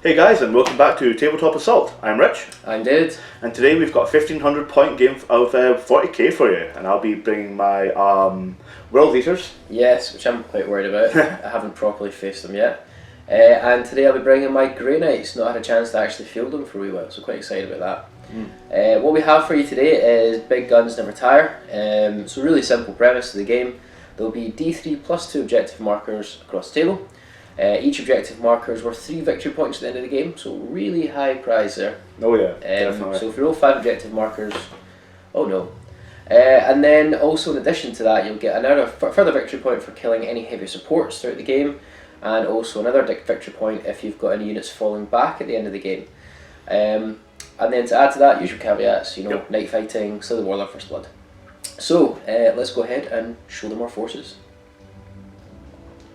Hey guys, and welcome back to Tabletop Assault. I'm Rich. I'm David. And today we've got a 1500 point game of 40k for you, and I'll be bringing my World Eaters. Yes, which I'm quite worried about. I haven't properly faced them yet. And today I'll be bringing my Grey Knights. Not had a chance to actually field them for a wee while, so quite excited about that. What we have for you today is Big Guns Never Tire. So really simple premise to the game. There'll be D3 plus 2 objective markers across the table. Each objective marker is worth 3 victory points at the end of the game, so really high prize there. Oh yeah, definitely. So if you roll 5 objective markers, oh no. And then also in addition to that, you'll get another further victory point for killing any heavy supports throughout the game, and also another victory point if you've got any units falling back at the end of the game. And then to add to that, usual caveats, night fighting, Slay the Warlord, First Blood. So let's go ahead and show them our forces.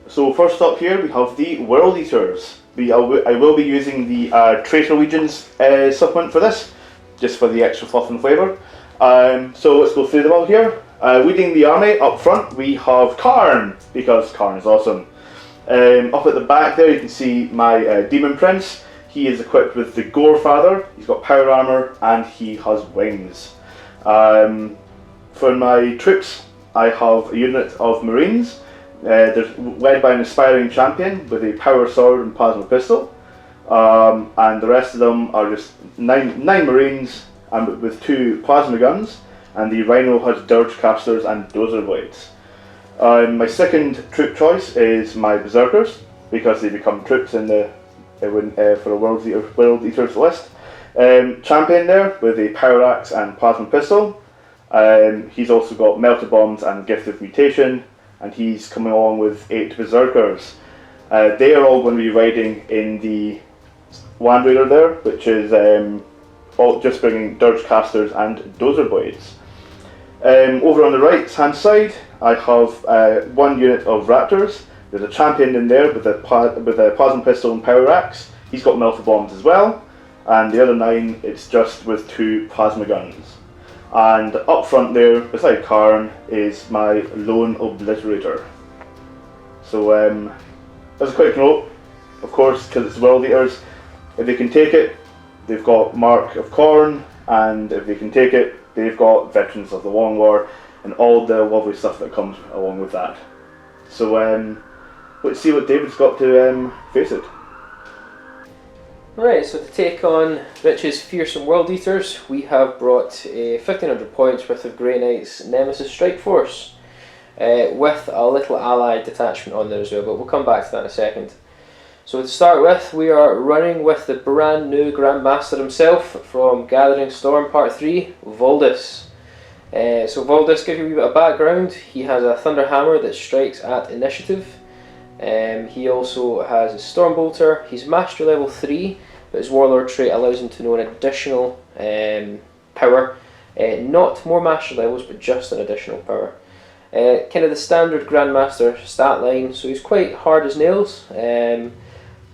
So first up here we have the World Eaters. I will be using the Traitor Legions supplement for this, just for the extra fluff and flavour. So let's go through them all here. Leading the army up front we have Kharn, because Kharn is awesome. Up at the back there you can see my Demon Prince. He is equipped with the Gorefather, he's got power armour and he has wings. For my troops I have a unit of Marines. They're led by an aspiring champion with a power sword and plasma pistol, and the rest of them are just nine Marines and with 2 plasma guns, and the Rhino has dirge casters and dozer blades. My second troop choice is my Berserkers, because they become troops in for a World Eaters list. Champion there with a power axe and plasma pistol. He's also got melter bombs and gift of mutation, and he's coming along with 8 Berserkers. They are all going to be riding in the Land Raider there, which is all just bringing dirge casters and dozer blades. Over on the right hand side I have 1 unit of Raptors. There's a champion in there with a plasma pistol and power axe. He's got melter bombs as well, and the other 9 it's just with 2 plasma guns. And up front there, beside Kharn, is my Lone Obliterator. So as a quick note, of course, because it's World Eaters, if they can take it, they've got Mark of Kharn, and if they can take it, they've got Veterans of the Long War, and all the lovely stuff that comes along with that. So let's see what David's got to face it. Right, so to take on Rich's fearsome World Eaters, we have brought 1500 points worth of Grey Knights Nemesis Strike Force, with a little allied detachment on there as well, but we'll come back to that in a second. So to start with, we are running with the brand new Grandmaster himself from Gathering Storm Part 3, Voldus. So Voldus, give you a wee bit of background, he has a Thunder Hammer that strikes at initiative. He also has a Stormbolter. He's Master level 3, but his Warlord trait allows him to know an additional power. Not more Master levels, but just an additional power. Kind of the standard Grandmaster stat line, so he's quite hard as nails,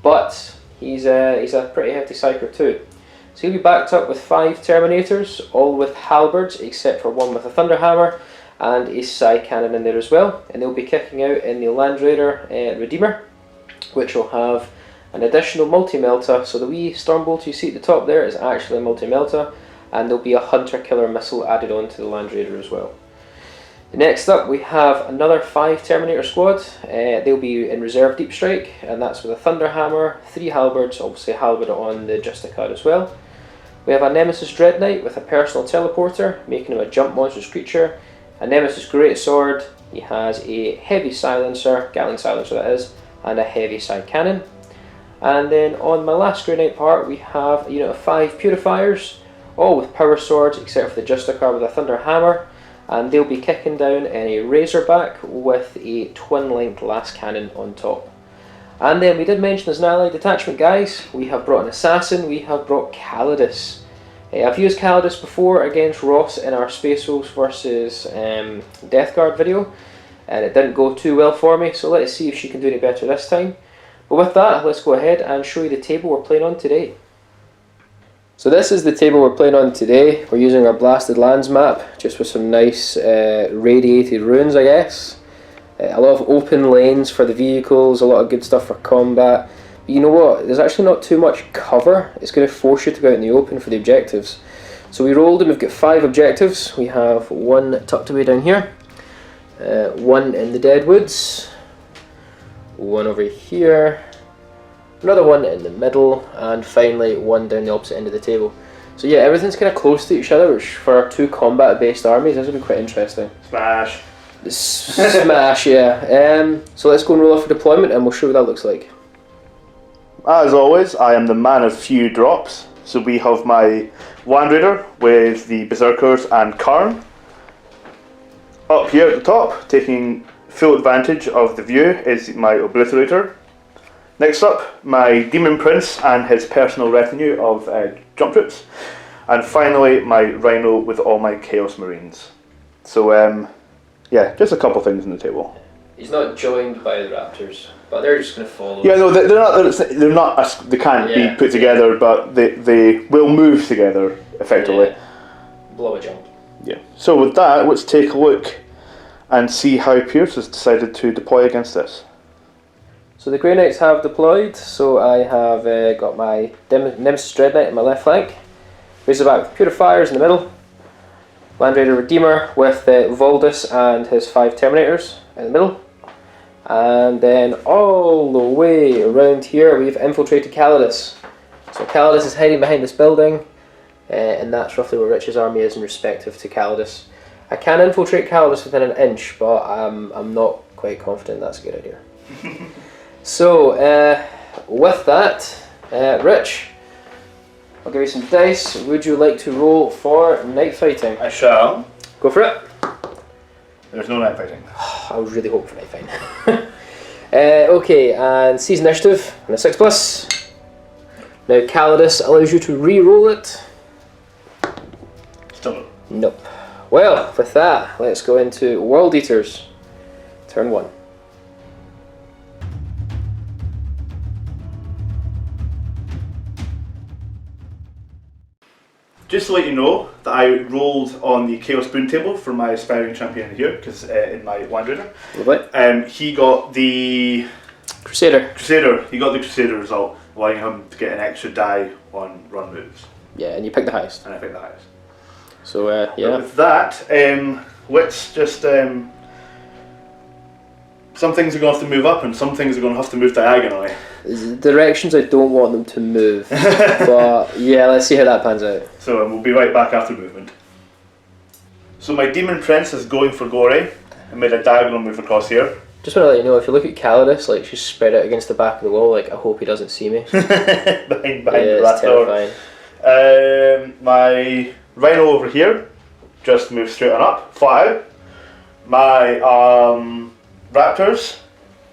but he's a pretty hefty psyker too. So he'll be backed up with 5 Terminators, all with halberds, except for 1 with a Thunder Hammer, and a Psy Cannon in there as well, and they'll be kicking out in the Land Raider Redeemer, which will have an additional multi-melta. So the wee Stormbolt you see at the top there is actually a multi-melta, and there'll be a Hunter Killer Missile added on to the Land Raider as well. Next up we have another 5 Terminator squad. They'll be in Reserve Deep Strike, and that's with a Thunder Hammer, 3 halberds, obviously a halberd on the Justicad as well. We have a Nemesis Dread Knight with a personal teleporter, making him a jump monstrous creature. A Nemesis Greatsword, he has a heavy silencer, Gatling silencer that is, and a heavy side cannon. And then on my last Grey Knight part we have a unit of 5 Purifiers, all with power swords except for the Justicar with a Thunder Hammer, and they'll be kicking down in a Razorback with a twin length last cannon on top. And then we did mention there's an allied detachment, guys. We have brought an assassin, we have brought Calidus. I've used Calidus before against Ross in our Space Wolves versus Death Guard video, and it didn't go too well for me, so let's see if she can do any better this time. But with that, let's go ahead and show you the table we're playing on today. So this is the table we're playing on today. We're using our Blasted Lands map, just with some nice radiated ruins, I guess. A lot of open lanes for the vehicles, a lot of good stuff for combat. But you know what? There's actually not too much cover. It's going to force you to go out in the open for the objectives. So we rolled and we've got 5 objectives. We have one tucked away down here, one in the Deadwoods, one over here, another one in the middle, and finally one down the opposite end of the table. So yeah, everything's kind of close to each other, which for our 2 combat-based armies, this will be quite interesting. Smash. Smash, yeah. So let's go and roll off for deployment, and we'll show what that looks like. As always, I am the man of few drops. So we have my Wand Raider with the Berserkers and Kharn. Up here at the top, taking full advantage of the view, is my Obliterator. Next up, my Demon Prince and his personal retinue of jump troops. And finally, my Rhino with all my Chaos Marines. So, yeah, just a couple things on the table. He's not joined by the Raptors, but they're just going to follow. Yeah, no, they're not. They can't be put together, but they will move together effectively. Yeah. Blow a jump. Yeah. So with that, let's take a look and see how Pierce has decided to deploy against this. So the Grey Knights have deployed. So I have got my Nemesis Dread Knight in my left flank. Razorback with Purifiers in the middle. Land Raider Redeemer with Voldus and his 5 Terminators in the middle. And then all the way around here we've infiltrated Calidus. So Calidus is hiding behind this building, and that's roughly where Rich's army is in respective to Calidus. I can infiltrate Calidus within an inch, but I'm not quite confident that's a good idea. So with that, Rich, I'll give you some dice. Would you like to roll for night fighting? I shall. Go for it. There's no night fighting. I was really hoping for night fighting. Okay, and seize initiative and a 6+. Now Calidus allows you to re-roll it. Still no. Nope. Well, with that, let's go into World Eaters. Turn 1. Just to let you know that I rolled on the Chaos Boon table for my aspiring champion here, because in my Wand Raider. Lovely. He got the Crusader. He got the Crusader result, allowing him to get an extra die on run moves. Yeah, and you picked the highest. And I picked the highest. So, yeah. But with that, let's just... some things are going to have to move up and some things are going to have to move diagonally. Directions I don't want them to move. But yeah, let's see how that pans out. So we'll be right back after movement. So my Demon Prince is going for Gory and made a diagonal move across here. Just want to let you know, if you look at Calidus, like she's spread out against the back of the wall, like I hope he doesn't see me. behind yeah, that terrifying. Door. My Rhino over here just moves straight on up, flat out. My Raptors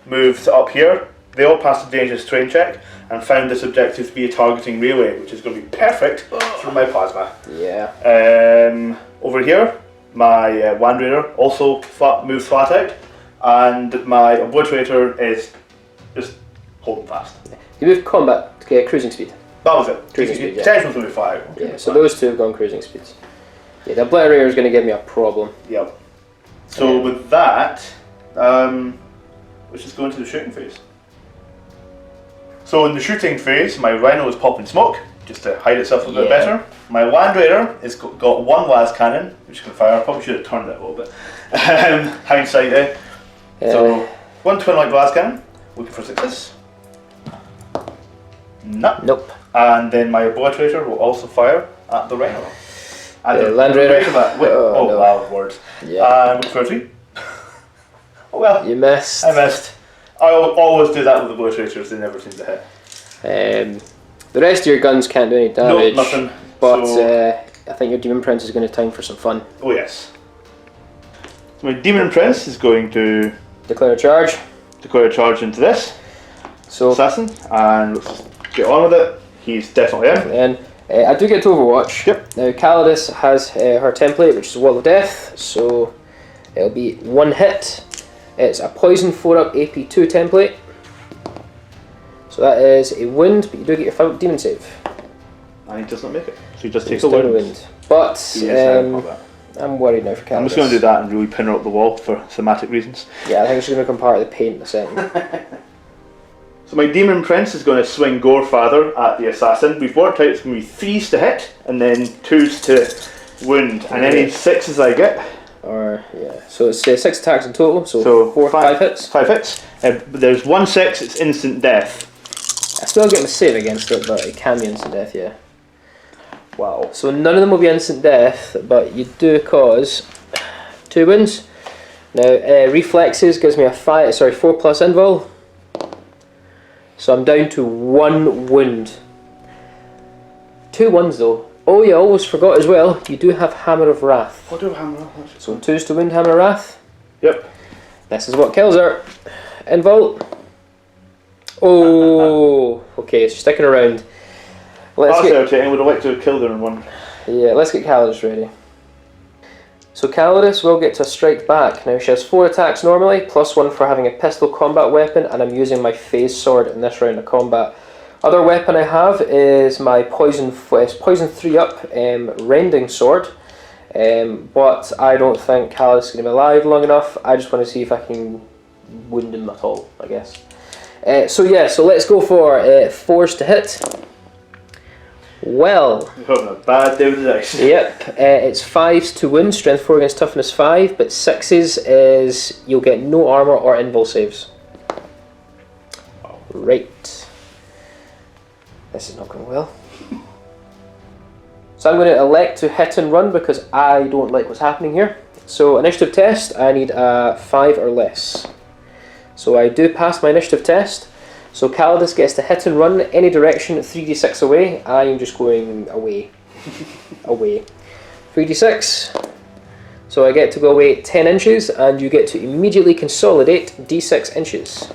moved up here. They all passed a dangerous terrain check and found this objective to be a targeting relay, which is going to be perfect for my plasma. Yeah. Over here, my Wand Raider also moves flat out, and my Obliterator is just holding fast. You moved combat cruising speed. That was it. Cruising speed, yeah. Potential's going to be flat out. Yeah, so those two have gone cruising speeds. Yeah, the Obliterator is going to give me a problem. Yep. So with that, let's just go into the shooting phase. So in the shooting phase, my Rhino is popping smoke, just to hide itself a bit better. My Wand Raider has got one las cannon, which can fire. I probably should have turned it a little bit. Hindsight, eh? So, one twin light las cannon, looking for success. Nope. And then my Obliterator will also fire at the Rhino. And the Land Raider. No. Wow, words. Yeah. Look for a 3. Oh well. You missed. I missed. I always do that with the Obliterators, they never seem to hit. The rest of your guns can't do any damage. No, nothing. But So, I think your Demon Prince is going to time for some fun. oh yes. So my Demon Prince is going to Declare a charge. declare a charge into this So assassin, and let's just get on with it. He's definitely in. then I do get to Overwatch. Yep. Now Calidus has her template, which is Wall of Death. So it'll be 1 hit. It's a poison 4-up AP2 template. So that is a wound, but you do get your demon save. And he does not make it. So he just takes Still a down a wound. wound. But I'm worried now for Calidus. I'm just going to do that and really pin her up the wall for thematic reasons. Yeah, I think it's going to become part of the paint in a second. So my Demon Prince is going to swing Gorefather at the Assassin. We've worked out it's going to be 3s to hit and then 2s to wound. And any 6s I get. So it's 6 attacks in total, so 5 hits. 5 hits. There's 1 6, it's instant death. I still get my save against it, but it can be instant death, yeah. Wow. So none of them will be instant death, but you do cause 2 wounds. Now, reflexes gives me a 4+ invul. So I'm down to 1 wound. 2 ones though. Oh yeah, I almost forgot as well, you do have Hammer of Wrath. What do I have Hammer of Wrath? So 2s to wound Hammer of Wrath. Yep. This is what kills her. Invul. Oh, okay, so sticking around. That's irritating, would have liked to have killed her in one. Yeah, let's get Calidus ready. So Calidus will get to strike back. Now she has 4 attacks normally, +1 for having a pistol combat weapon, and I'm using my phase sword in this round of combat. Other weapon I have is my poison 3-up rending sword, but I don't think Calidus is going to be alive long enough. I just want to see if I can wound him at all, I guess. So let's go for 4s to hit. Well, you're having a bad day with the dice. Yep, it's 5s to wound, strength 4 against toughness 5, but 6s is you'll get no armor or invul saves. Right. This is not going well. So I'm going to elect to hit and run because I don't like what's happening here. So initiative test, I need a 5 or less. So I do pass my initiative test. So Calidus gets to hit and run any direction 3d6 away. I am just going away. Away. 3d6. So I get to go away 10 inches and you get to immediately consolidate d6 inches.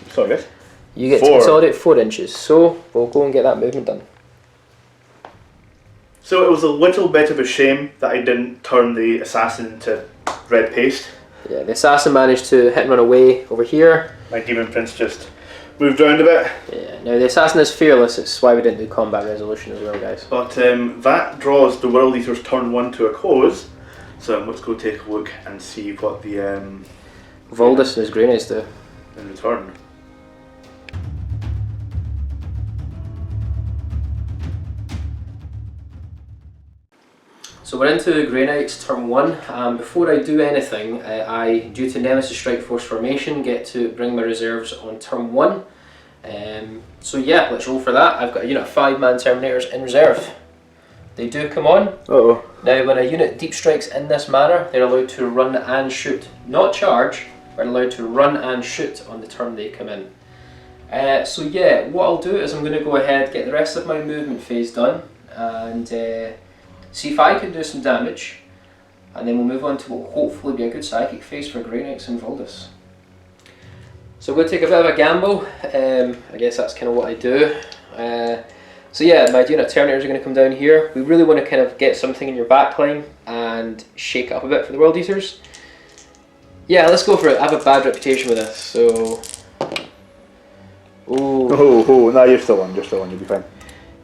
Sorry guys. You get to consolidate 4 inches. So we'll go and get that movement done. So it was a little bit of a shame that I didn't turn the assassin into red paste. Yeah, the assassin managed to hit and run away over here. My Demon Prince just moved around a bit. Yeah, now the assassin is fearless, it's why we didn't do combat resolution as well, guys. But that draws the World Eater's turn 1 to a close. So let's go take a look and see what the Voldus and his Greynights do in return. So we're into Grey Knight's turn 1. Before I do anything, I, due to Nemesis Strike Force formation, get to bring my reserves on turn 1. So yeah, let's roll for that. I've got a unit of 5-man Terminators in reserve. They do come on. Uh-oh. Now when a unit deep strikes in this manner, they're allowed to run and shoot. Not charge, but allowed to run and shoot on the turn they come in. So yeah, what I'll do is I'm going to go ahead, get the rest of my movement phase done, and see if I can do some damage, and then we'll move on to what will hopefully be a good psychic phase for Grey Knights and Voldus. So I'm going to take a bit of a gamble. I guess that's kind of what I do. So yeah, my unit Terminators are going to come down here. We really want to kind of get something in your backline and shake it up a bit for the World Eaters. Yeah, let's go for it. I have a bad reputation with this, so... Ooh. Oh, no, you're still on, you'll be fine.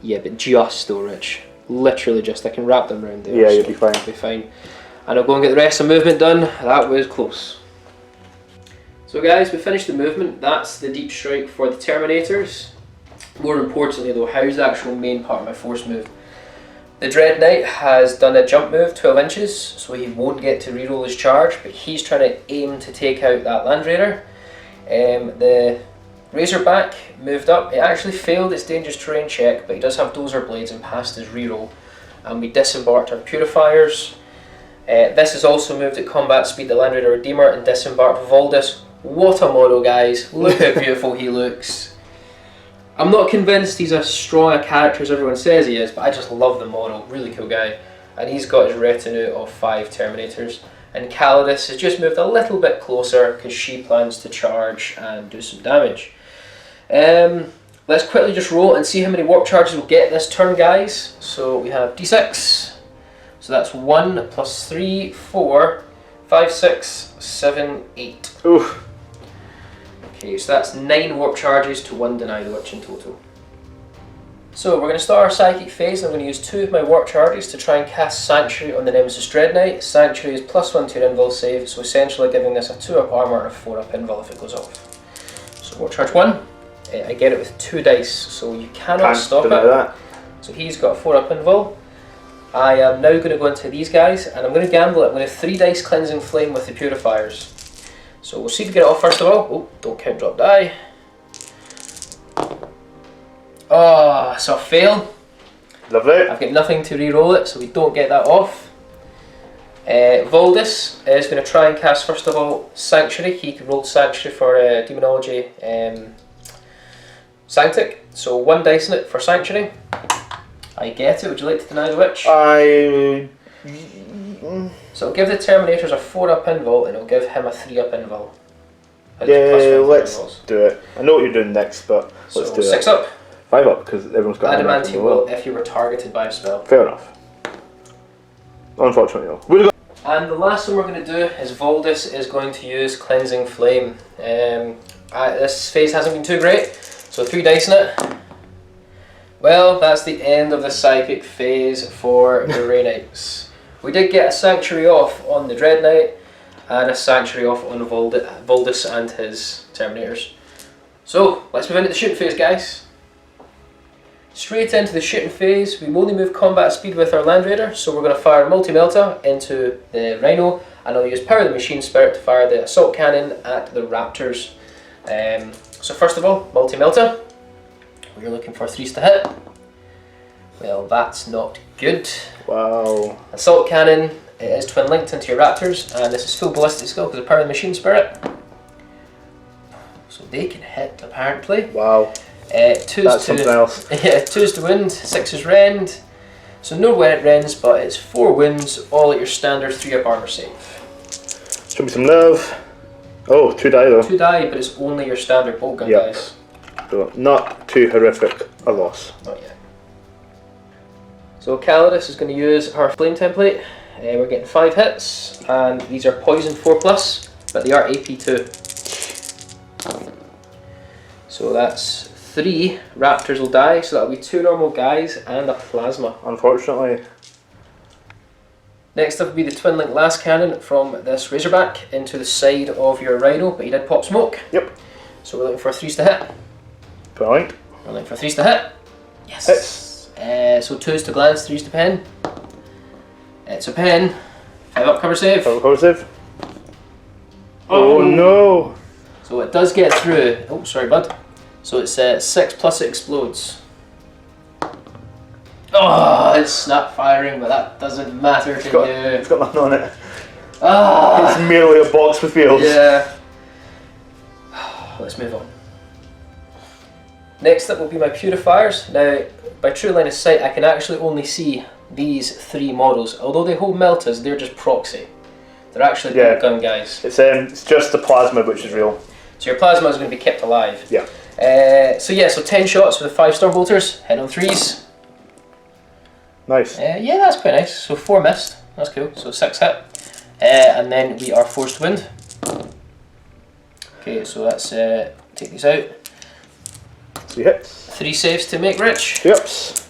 Yeah, but just though, Rich. Literally just, I can wrap them around there. Yeah, you'll be fine. I'll be fine. And I'll go and get the rest of the movement done. That was close. So guys, we finished the movement. That's the deep strike for the Terminators. More importantly though, how's the actual main part of my force move? The Dread Knight has done a jump move 12 inches, so he won't get to reroll his charge, but he's trying to aim to take out that Land Raider. The Razorback moved up. It actually failed its dangerous terrain check, but he does have Dozer Blades and passed his reroll. And we disembarked our Purifiers. This is also moved at combat speed, the Land Raider Redeemer, and disembarked Voldus. What a model, guys. Look how beautiful he looks. I'm not convinced he's as strong a character as everyone says he is, but I just love the model. Really cool guy. And he's got his retinue of 5 Terminators. And Calidus has just moved a little bit closer because she plans to charge and do some damage. Let's quickly just roll and see how many warp charges we'll get this turn, guys. So we have d6. So that's 1 plus 3, 4, 5, 6, 7, 8. Oof. Okay, so that's 9 warp charges to 1 Deny the Witch in total. So we're going to start our psychic phase, and I'm going to use 2 of my warp charges to try and cast Sanctuary on the Nemesis Dread Knight. Sanctuary is +1 to your invul save, so essentially giving this a 2-up armor and a 4-up invul if it goes off. So warp charge 1. I get it with 2 dice, so you cannot Can't stop deny it. that. So he's got a 4-up invul. I am now going to go into these guys, and I'm going to gamble it. I'm going to 3 dice cleansing flame with the purifiers. So we'll see if we get it off first of all. Oh, don't count drop die. Oh, so fail. Lovely. I've got nothing to re-roll it, so we don't get that off. Voldus is going to try and cast first of all Sanctuary. He can roll Sanctuary for Demonology Sanctic. So 1 dice in it for Sanctuary. I get it. Would you like to deny the witch? So it'll give the Terminators a 4-up invul, and it'll give him a 3-up invul. Yeah, let's do it. I know what you're doing next, but let's do it. 6 up. 5 up, because everyone's got Adamantine will if you were targeted by a spell. Fair enough. Unfortunately, no. We'll go. And the last one we're going to do is Voldus is going to use Cleansing Flame. This phase hasn't been too great, so 3 dice in it. Well, that's the end of the Psychic phase for the Grey Knights. We did get a Sanctuary off on the Dread Knight, and a Sanctuary off on Voldus and his Terminators. So, let's move into the shooting phase, guys. Straight into the shooting phase, we only move combat speed with our Land Raider, so we're going to fire Multi-Melta into the Rhino, and I'll use Power of the Machine Spirit to fire the Assault Cannon at the Raptors. So first of all, Multi-Melta. We're looking for 3s to hit. Well, that's not good. Wow. Assault Cannon is twin linked into your Raptors, and this is full ballistic skill because of Power of the Machine Spirit. So they can hit, apparently. Wow. That's something else. Yeah, 2s to wound, 6s rend. So no rends, but it's 4 wounds, all at your standard 3-up armor save. Show me some nerve. Oh, 2 die though. 2 die, but it's only your standard bolt gun, Yep. guys. So not too horrific a loss. Not yet. So Calidus is going to use her flame template. We're getting 5 hits, and these are poison 4+, but they are AP 2. So that's 3 raptors will die, so that'll be 2 normal guys and a plasma. Unfortunately. Next up will be the twin link last cannon from this Razorback into the side of your Rhino, but he did pop smoke. Yep. So we're looking for 3s to hit. Point. We're looking for 3s to hit. Yes. Hits. So 2s to glance, 3s to pen. It's a pen. 5-up cover save. Cover save. Oh no! So it does get through. Oh, sorry, bud. So it's 6 plus it explodes. Oh, it's snap firing, but that doesn't matter to you. It's got nothing on it. Ah. It's merely a box with wheels. Yeah. Let's move on. Next up will be my purifiers. Now, by true line of sight, I can actually only see these 3 models. Although they hold meltas, they're just proxy. They're actually bolt gun guys. It's just the plasma which is real. So your plasma is going to be kept alive. Yeah. So 10 shots with 5 storm bolters, hit on 3s. Nice. Yeah, that's quite nice. So 4 missed. That's cool. So 6 hit. And then we are forced to wind. Okay, so let's take these out. 3 hits. 3 saves to make rich. 2 ups.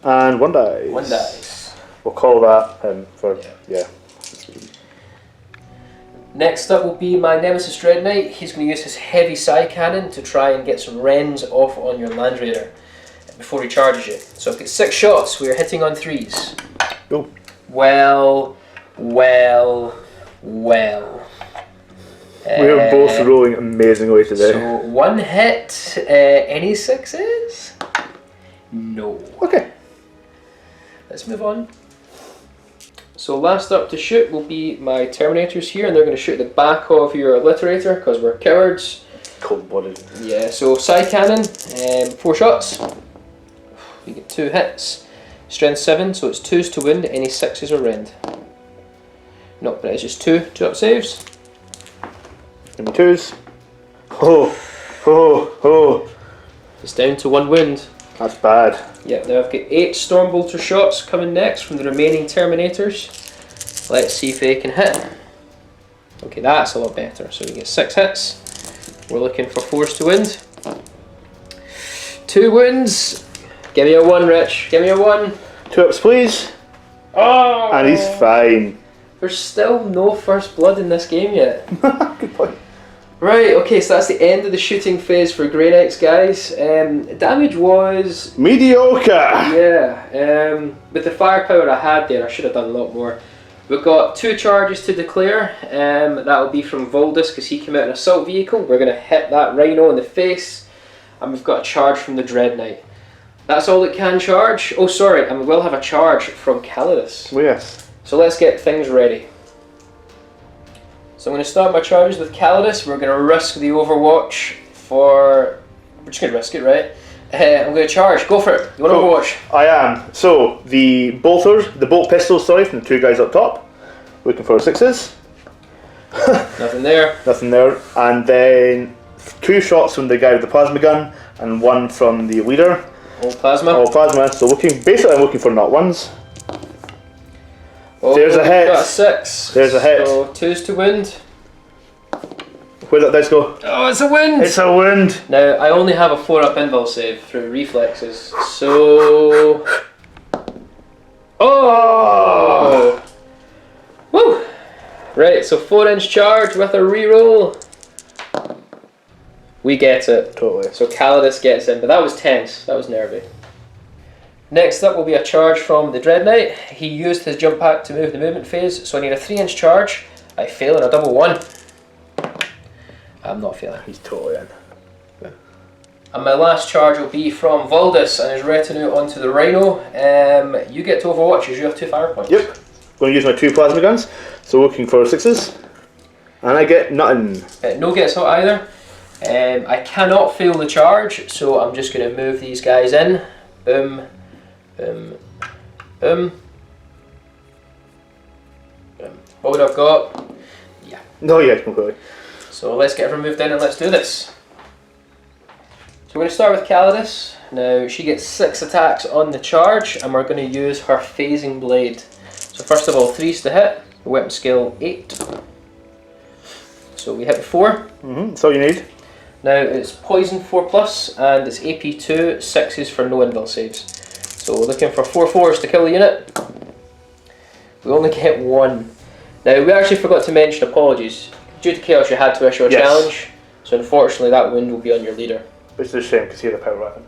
And 1 dice. 1 dice. We'll call that him for, yeah. Next up will be my Nemesis Dread Knight. He's going to use his heavy psi cannon to try and get some rends off on your Land Raider before he charges you. So I've got 6 shots. We are hitting on 3s. Oh. Well. We're both rolling amazingly today. So 1 hit. Any 6s? No. Okay. Let's move on. So last up to shoot will be my Terminators here, and they're going to shoot the back of your Obliterator because we're cowards. Cold-blooded. Yeah, so side cannon, 4 shots. We get 2 hits. Strength 7, so it's 2s to wound, any 6s are rend. No, but it's just 2 up saves. Give me 2s. Oh. It's down to 1 wound. That's bad. Yeah, now I've got 8 Stormbolter shots coming next from the remaining Terminators. Let's see if they can hit. Okay, that's a lot better. So we get 6 hits. We're looking for 4s to wound. 2 wounds. Give me a 1, Rich. Give me a 1. 2 ups, please. Oh! And he's fine. There's still no first blood in this game yet. Good point. Right, okay, so that's the end of the shooting phase for Grey Knights, guys. Damage was... mediocre! Yeah, with the firepower I had there, I should have done a lot more. We've got 2 charges to declare. That will be from Voldus, because he came out in an assault vehicle. We're going to hit that Rhino in the face. And we've got a charge from the Dread Knight. That's all it can charge. Oh, sorry, and we will have a charge from Calidus. Oh, yes. So let's get things ready. So I'm going to start my charges with Calidus. We're going to risk the Overwatch for... We're just going to risk it, right? I'm going to charge. Go for it. You want Overwatch? I am. So, the bolt pistols, sorry, from the 2 guys up top. Looking for 6s. Nothing there. Nothing there. And then 2 shots from the guy with the plasma gun and 1 from the leader. All plasma. All plasma. So basically I'm looking for not 1s. Oh, there's a hit. Got a 6. There's a hit. So 2s to wound. Where'd that dice go? Oh, it's a wound! It's a wound! Now, I only have a 4-up invul save through reflexes, so... Oh! Woo! Right, so 4-inch charge with a reroll. We get it. Totally. So Calidus gets in, but that was tense. That was nervy. Next up will be a charge from the Dread Knight. He used his jump pack to move the movement phase, so I need a 3-inch charge. I fail in a double 1. I'm not failing. He's totally in. Yeah. And my last charge will be from Voldus and his retinue onto the Rhino. You get to Overwatch as you have 2 fire points. Yep. Going to use my 2 plasma guns. So looking for 6s. And I get nothing. No gets hot either. I cannot fail the charge, so I'm just going to move these guys in. Boom. Boom. Boom. Boom. What would I've got? Yeah. No, yeah, completely. So let's get everyone moved in and let's do this. So we're going to start with Calidus. Now she gets 6 attacks on the charge and we're going to use her phasing blade. So first of all, 3s to hit, weapon skill 8. So we hit with 4. That's all you need. Now it's poison 4+, and it's AP 2, 6s for no invul saves. So we're looking for 4 4s to kill the unit. We only get 1. Now we actually forgot to mention apologies. Due to chaos you had to issue a challenge, so unfortunately that wound will be on your leader. Which is a shame because he had a power weapon.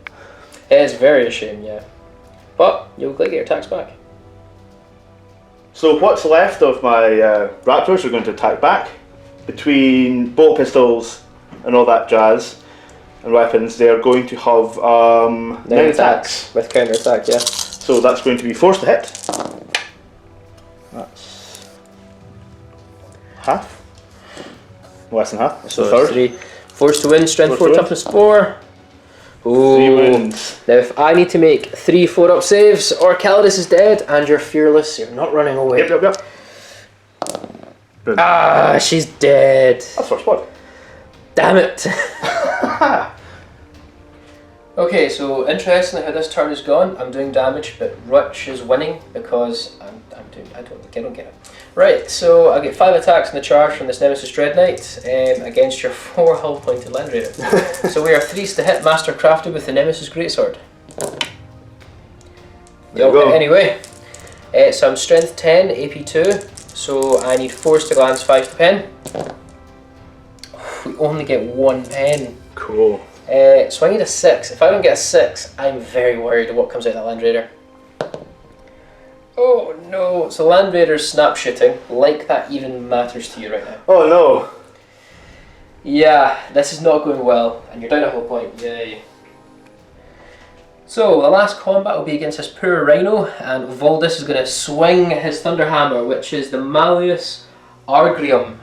It is very a shame, yeah. But you'll get your attacks back. So what's left of my raptors are going to attack back. Between bolt pistols and all that jazz and weapons, they are going to have 9 attacks. With counter attack, yeah. So that's going to be 4s to hit. That's half. Less than half. So a third. 3. 4s to win, strength 4, to win. toughness 4. Ooh. 3 wins. Now if I need to make 3 4-up saves or Calidus is dead and you're fearless, you're not running away. Yep. Boom. Ah, she's dead. That's first blood. Damn it. Okay, so interestingly how this turn is gone. I'm doing damage, but Rich is winning because I don't get it. Right, so I get 5 attacks in the charge from this Nemesis Dread Knight against your 4 hull pointed Land Raider. So we are 3s to hit, master crafted with the Nemesis Greatsword. There you go. Anyway, so I'm strength 10, AP 2, so I need 4s to glance, 5 to pen. We only get 1 pen. Cool. So I need a 6. If I don't get a 6, I'm very worried of what comes out of that Land Raider. Oh no, so Land Raider's snap shooting, like that even matters to you right now. Oh no. Yeah, this is not going well, and you're down a whole point, yay. So the last combat will be against this poor Rhino, and Voldus is going to swing his Thunderhammer, which is the Malleus Argrium.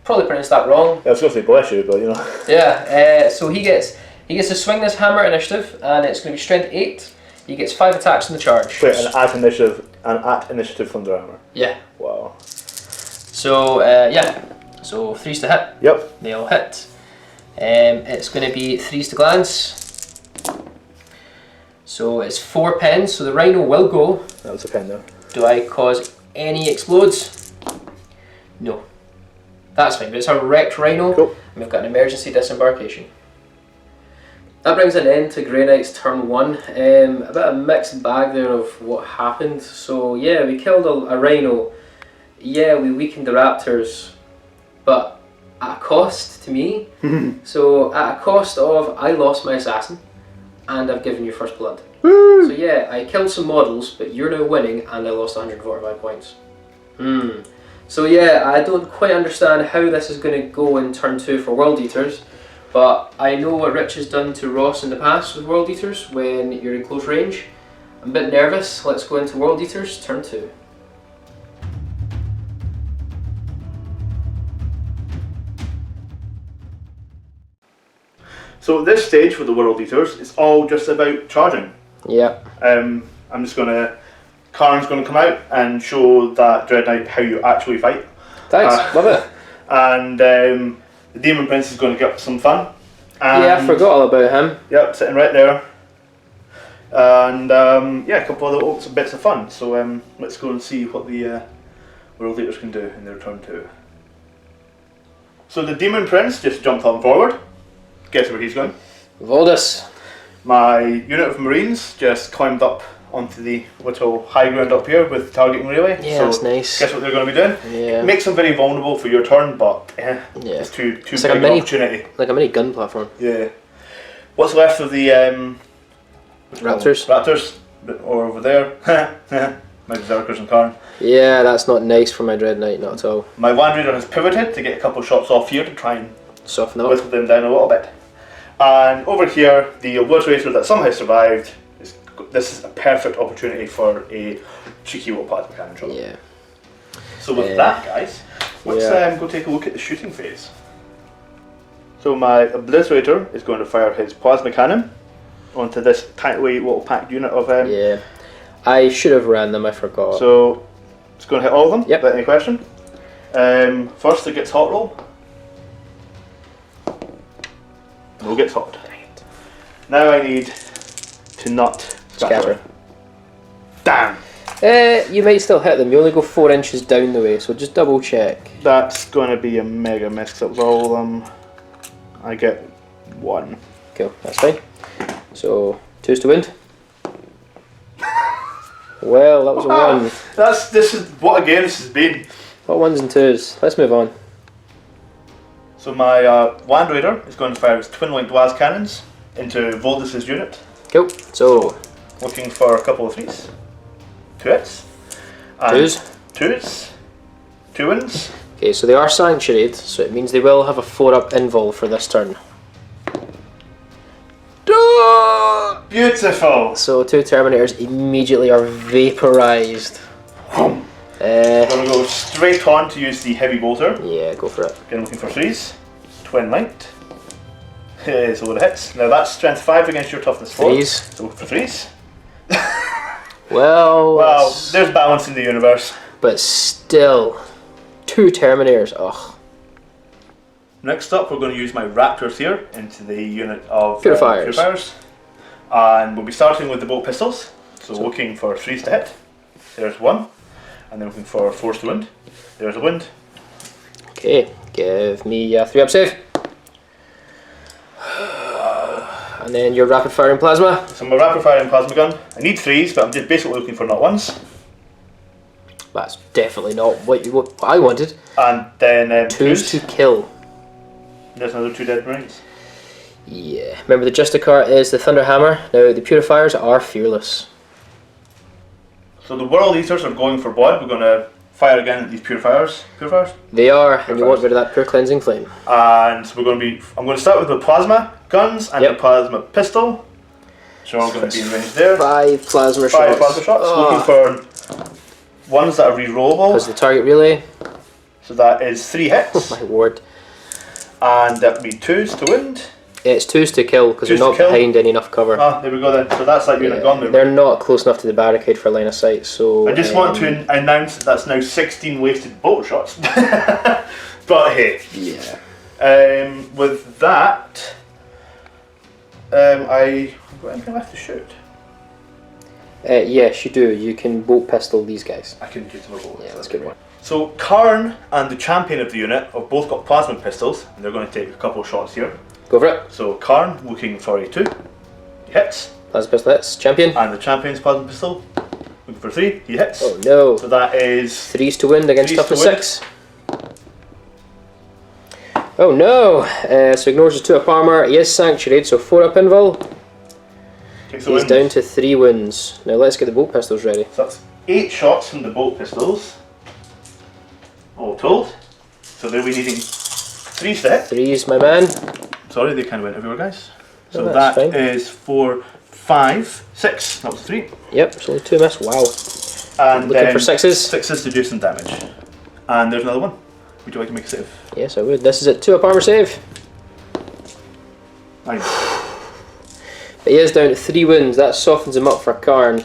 Probably pronounced that wrong. Yeah, I was going to say bless you, but you know. Yeah, so he gets to swing this hammer initiative, and it's going to be strength 8. He gets 5 attacks in the charge. Wait, an at initiative Thunderhammer. Yeah. Wow. So so 3s to hit. Yep. They all hit. It's going to be 3s to glance. So it's 4 pens. So the Rhino will go. That was a pen there. Do I cause any explodes? No. That's fine. But it's a wrecked Rhino. Cool. And we've got an emergency disembarkation. That brings an end to Grey Knight's turn 1. A bit of a mixed bag there of what happened. So yeah, we killed a Rhino. Yeah, we weakened the Raptors. But at a cost to me. So at a cost of I lost my assassin and I've given you first blood. Woo! So yeah, I killed some models, but you're now winning and I lost 145 points. So yeah, I don't quite understand how this is going to go in turn 2 for World Eaters, but I know what Rich has done to Ross in the past with World Eaters when you're in close range. I'm a bit nervous. Let's go into World Eaters turn 2. So at this stage for the World Eaters, it's all just about charging. Yeah. I'm just gonna. Kharn's gonna come out and show that Dread Knight how you actually fight. Thanks, love it. And the Demon Prince is gonna get some fun. And, Yeah, I forgot all about him. Yep, sitting right there. And yeah, a couple of little bits of fun. So let's go and see what the World Eaters can do in their turn 2. So the Demon Prince just jumped on forward. Guess where he's going? Voldus. My unit of Marines just climbed up onto the little high ground up here with targeting relay. Yeah, so that's nice. Guess what they're going to be doing? Yeah. It makes them very vulnerable for your turn, but it's too It's big like a an mini- opportunity. Like a mini gun platform. Yeah. What's left of the Raptors. Raptors, or over there. My Berserkers and Kharn. Yeah, that's not nice for my Dread Knight, not at all. My Land Raider has pivoted to get a couple shots off here to try and Soften up. whittle them down a little bit. And over here, the Obliterator that somehow survived. This is a perfect opportunity for a cheeky little plasma cannon shot. Yeah. So with that, guys, let's go take a look at the shooting phase. So my Obliterator is going to fire his plasma cannon onto this tiny little packed unit of Yeah. I should have ran them, I forgot. So it's going to hit all of them. Yep. Without any question. First it gets hot roll. No gets hot. Now I need to not Scatter. Damn. You might still hit them. You only go 4 inches down the way, so just double check. That's going to be a mega miss 'cause that was all of them. I get 1. Cool, that's fine. So 2s to wind. Well, that was a 1. This is what again this has been. What 1s and 2s? Let's move on. So my Land Raider is going to fire his twin-linked las cannons into Voldus' unit, Cool. So looking for a couple of 3s. 2 hits. And 2s. 2s. 2 wins. Okay, so they are sanctuaried, so it means they will have a 4-up invul for this turn. Beautiful. So 2 Terminators immediately are vaporized. I'm going to go straight on to use the heavy bolter. Yeah, go for it. Again looking for 3s. Twin linked. It's a load of hits. Now that's strength 5 against your toughness 4. 3s. So for 3s. Well, Well, there's balance in the universe. but still, 2 Terminators. Ugh. Next up, we're going to use my Raptors here into the unit of Purifiers. Purifiers. And we'll be starting with the bolt pistols. So looking for 3s to hit. There's 1. And then looking for 4s to wind. There's a wind. Okay, give me a 3-up save. And then your rapid firing plasma. So my rapid firing plasma gun. I need 3s, but I'm just basically looking for not 1s. That's definitely not what I wanted. And then 2s to kill. There's another 2 dead Marines. Yeah. Remember, the Justicar is the Thunderhammer. Now, the Purifiers are fearless. So the World Eaters are going for blood. We're going to fire again at these Purifiers. They are, and you want rid of that pure cleansing flame. And so we're going to be. I'm going to start with the plasma guns and the plasma pistol. So we're all going to be in range there. 5 plasma shots. 5 plasma shots. Looking for ones that are re-rollable. Because the target relay. So that is 3 hits. Oh my word. And that would be 2s to wind. It's 2s to kill because they're 2s to not kill. behind any enough cover. Ah, there we go then. So that's that unit gone there. They're not close enough to the barricade for line of sight, so... I just want to announce that that's now 16 wasted bolt shots. But hey. Yeah. With that, I've got anything left to shoot. Yes, you do. You can bolt pistol these guys. I can get to my bolt. Yeah, that's a good one. So Kharn and the champion of the unit have both got plasma pistols, and they're going to take a couple of shots here. Go for it. So Kharn looking for a 2. He hits. Plasma pistol hits. Champion. And the champion's plasma pistol looking for 3. He hits. Oh no. So that is 3s to wind against 3s to toughness wind. 6. Oh no! So ignores his 2 up armour. He is sanctuaried, so 4 up invul. Takes the He's wind. down to 3 wounds. Now let's get the bolt pistols ready. So that's 8 shots from the bolt pistols. All told. So they'll be needing 3 step. 3s, my man. Sorry, they kind of went everywhere, guys. So No, that that's fine. is 4, 5, 6. That was 3. Yep, so only 2 miss. Wow. And Looking then for 6s. 6s to do some damage. And there's another one. Would you like to make a save? Yes, I would. This is at 2 up armour save. Nice. But he is down to 3 wounds. That softens him up for Kharn.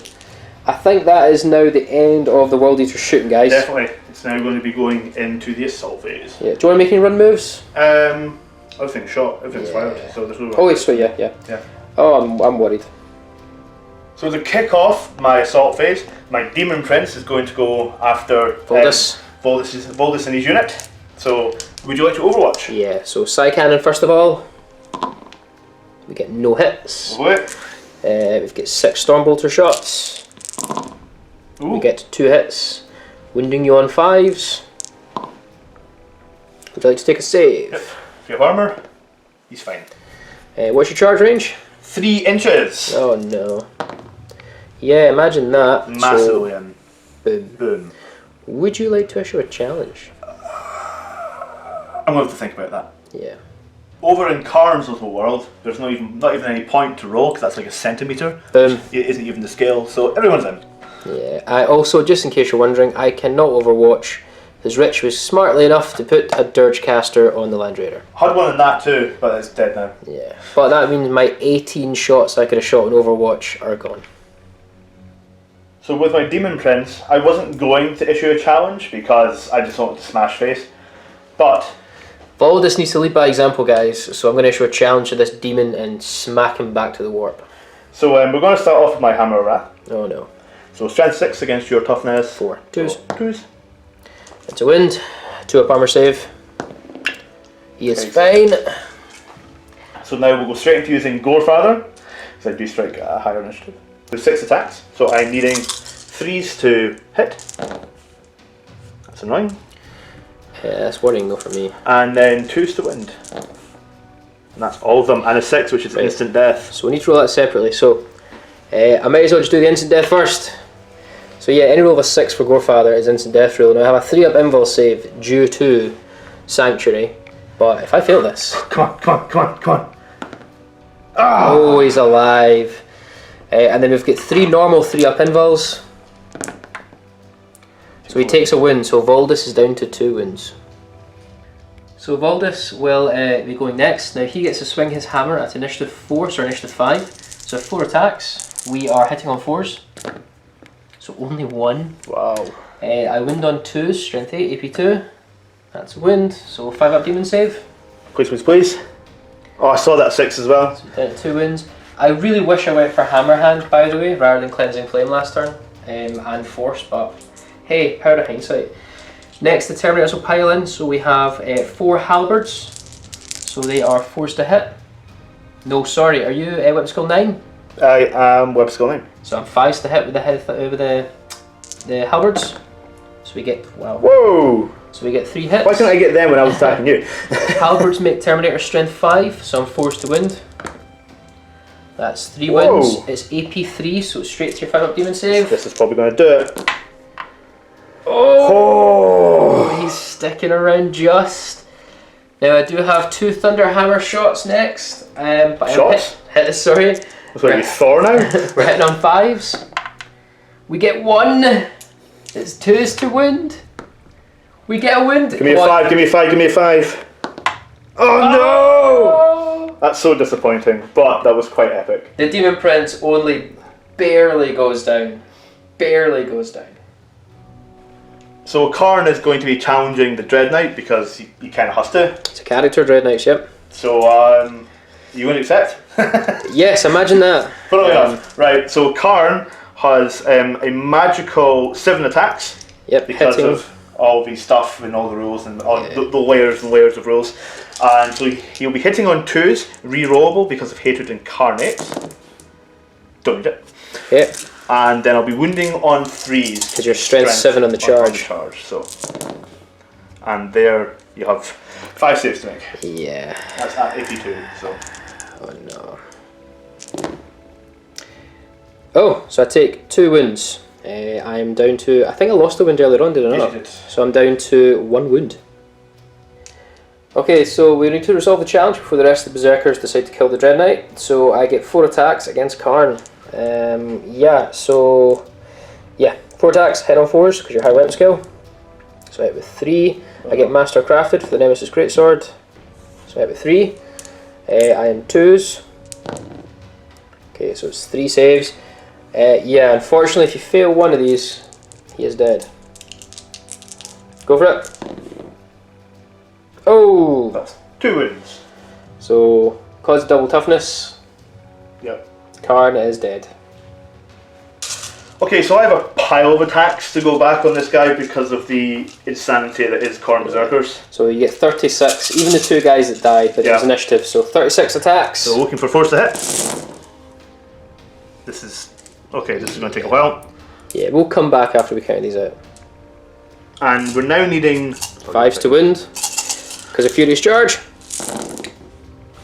I think that is now the end of the World Eater shooting, guys. Definitely. It's now going to be going into the assault phase. Yeah. Do you want to make any run moves? Everything's shot, everything's fired, so there's no. Oh, so yeah. Yeah. Oh, I'm worried. So to kick off my assault phase, my Demon Prince is going to go after Voldus. Voldus and his unit. So, would you like to Overwatch? Yeah. So Psy Cannon first of all. We get no hits. Wait. We've got 6 Stormbolter shots. Ooh. We get 2 hits. Wounding you on 5s. Would you like to take a save? Yep. If you have armour, he's fine. What's your charge range? 3 inches. Oh no. Yeah, imagine that. Massively in. So, boom. Boom. Would you like to issue a challenge? I'm going to have to think about that. Yeah. Over in Kharn's little world, there's not even any point to roll because that's like a centimetre. Boom. It isn't even the scale, so everyone's in. Yeah. I also, just in case you're wondering, I cannot Overwatch because Rich was smartly enough to put a Dirge caster on the Land Raider. Had one in that too, but it's dead now. Yeah. But that means my 18 shots I could have shot on Overwatch are gone. So with my Demon Prince, I wasn't going to issue a challenge because I just wanted to smash face. But Voldus needs to lead by example, guys, so I'm going to issue a challenge to this demon and smack him back to the warp. so we're going to start off with my Hammer of Wrath. Oh no. So strength 6 against your toughness. 4. 2s. 2s. It's a wind. 2 up armor save. He is Okay. fine. So now we'll go straight into using Gorefather, because I do strike at a higher initiative. With 6 attacks, so I'm needing 3s to hit. That's annoying. Yeah, that's worrying though for me. And then 2s to wind. And that's all of them, and a 6, which is Right. instant death. So we need to roll that separately. So I might as well just do the instant death first. So yeah, any roll of a 6 for Gorefather is instant death roll. Now I have a 3 up invul save due to Sanctuary, but if I fail this, Come on, come on, come on, come on. Ah! oh, he's alive. And then we've got 3 normal 3 up invuls. So he takes a wound, so Voldus is down to 2 wounds. So Voldus will be going next. Now he gets to swing his hammer at initiative 4, so initiative 5. So 4 attacks. We are hitting on 4s. So only 1. Wow. I wound on 2s, strength 8, AP 2. That's a wound, so 5 up demon save. Please, please, please. Oh, I saw that 6 as well. So down to 2 wounds. I really wish I went for hammer hand, by the way, rather than cleansing flame last turn, and force, but hey, power of hindsight. Next, the Terminators will pile in, so we have 4 halberds, so they are 4s to hit. No, sorry, are you weapon skill 9? I am web skill 9. So I'm 5s to hit with the halberds. So we get, wow. Whoa! So we get 3 hits. Why couldn't I get them when I was attacking you? Halberds make Terminator strength 5, so I'm 4s to wind. That's 3 Whoa. wins. It's AP 3, so it's straight to your 5 up demon save. This is probably going to do it. Oh, Oh! he's sticking around just. Now I do have 2 thunder hammer shots next. But Shots? Hit, sorry. That's what you Thor now? We're hitting on 5s. We get 1. It's 2s to wind. We get a wind. Give me a 5, give me a 5, give me a 5. Oh no! That's so disappointing, but that was quite epic. The Demon Prince only barely goes down. Barely goes down. So Kharn is going to be challenging the Dread Knight because he kind of has to. It's a character, Dread Knights, yep. So, you going to accept? Yes, imagine that. Funnily enough, right, so Kharn has a magical 7 attacks. Yep, Because hitting. of all the stuff and all the rules and all the layers and layers of rules. And so he'll be hitting on 2s, re-rollable because of Hatred Incarnate. Don't need it. Yep, And then I'll be wounding on 3s. because you're strength 7 on the charge. So. and there you have 5 saves to make. Yeah. That's at 82, so. Oh no. Oh, so I take 2 wounds. I'm down to, I think I lost a wound earlier on, did I Yes, not? you did. So I'm down to 1 wound. Okay, so we need to resolve the challenge before the rest of the Berserkers decide to kill the Dread Knight. So I get 4 attacks against Kharn. Yeah, 4 attacks, head on 4s, because you're high weapon skill. So I hit with 3. I get Master Crafted for the Nemesis Greatsword. So I hit with 3. I am 2s. Okay, so it's 3 saves. Yeah, unfortunately, if you fail one of these, he is dead. Go for it. Oh! That's 2 wounds. So, cause double toughness, Yep. Kharn is dead. Okay, so I have a pile of attacks to go back on this guy because of the insanity that is Kharn Berserkers. So you get 36, even the 2 guys that died, but it was initiative, so 36 attacks. So looking for force to hit. This is going to take a while. Yeah, we'll come back after we count these out. And we're now needing 5s to wound, because of Furious Charge.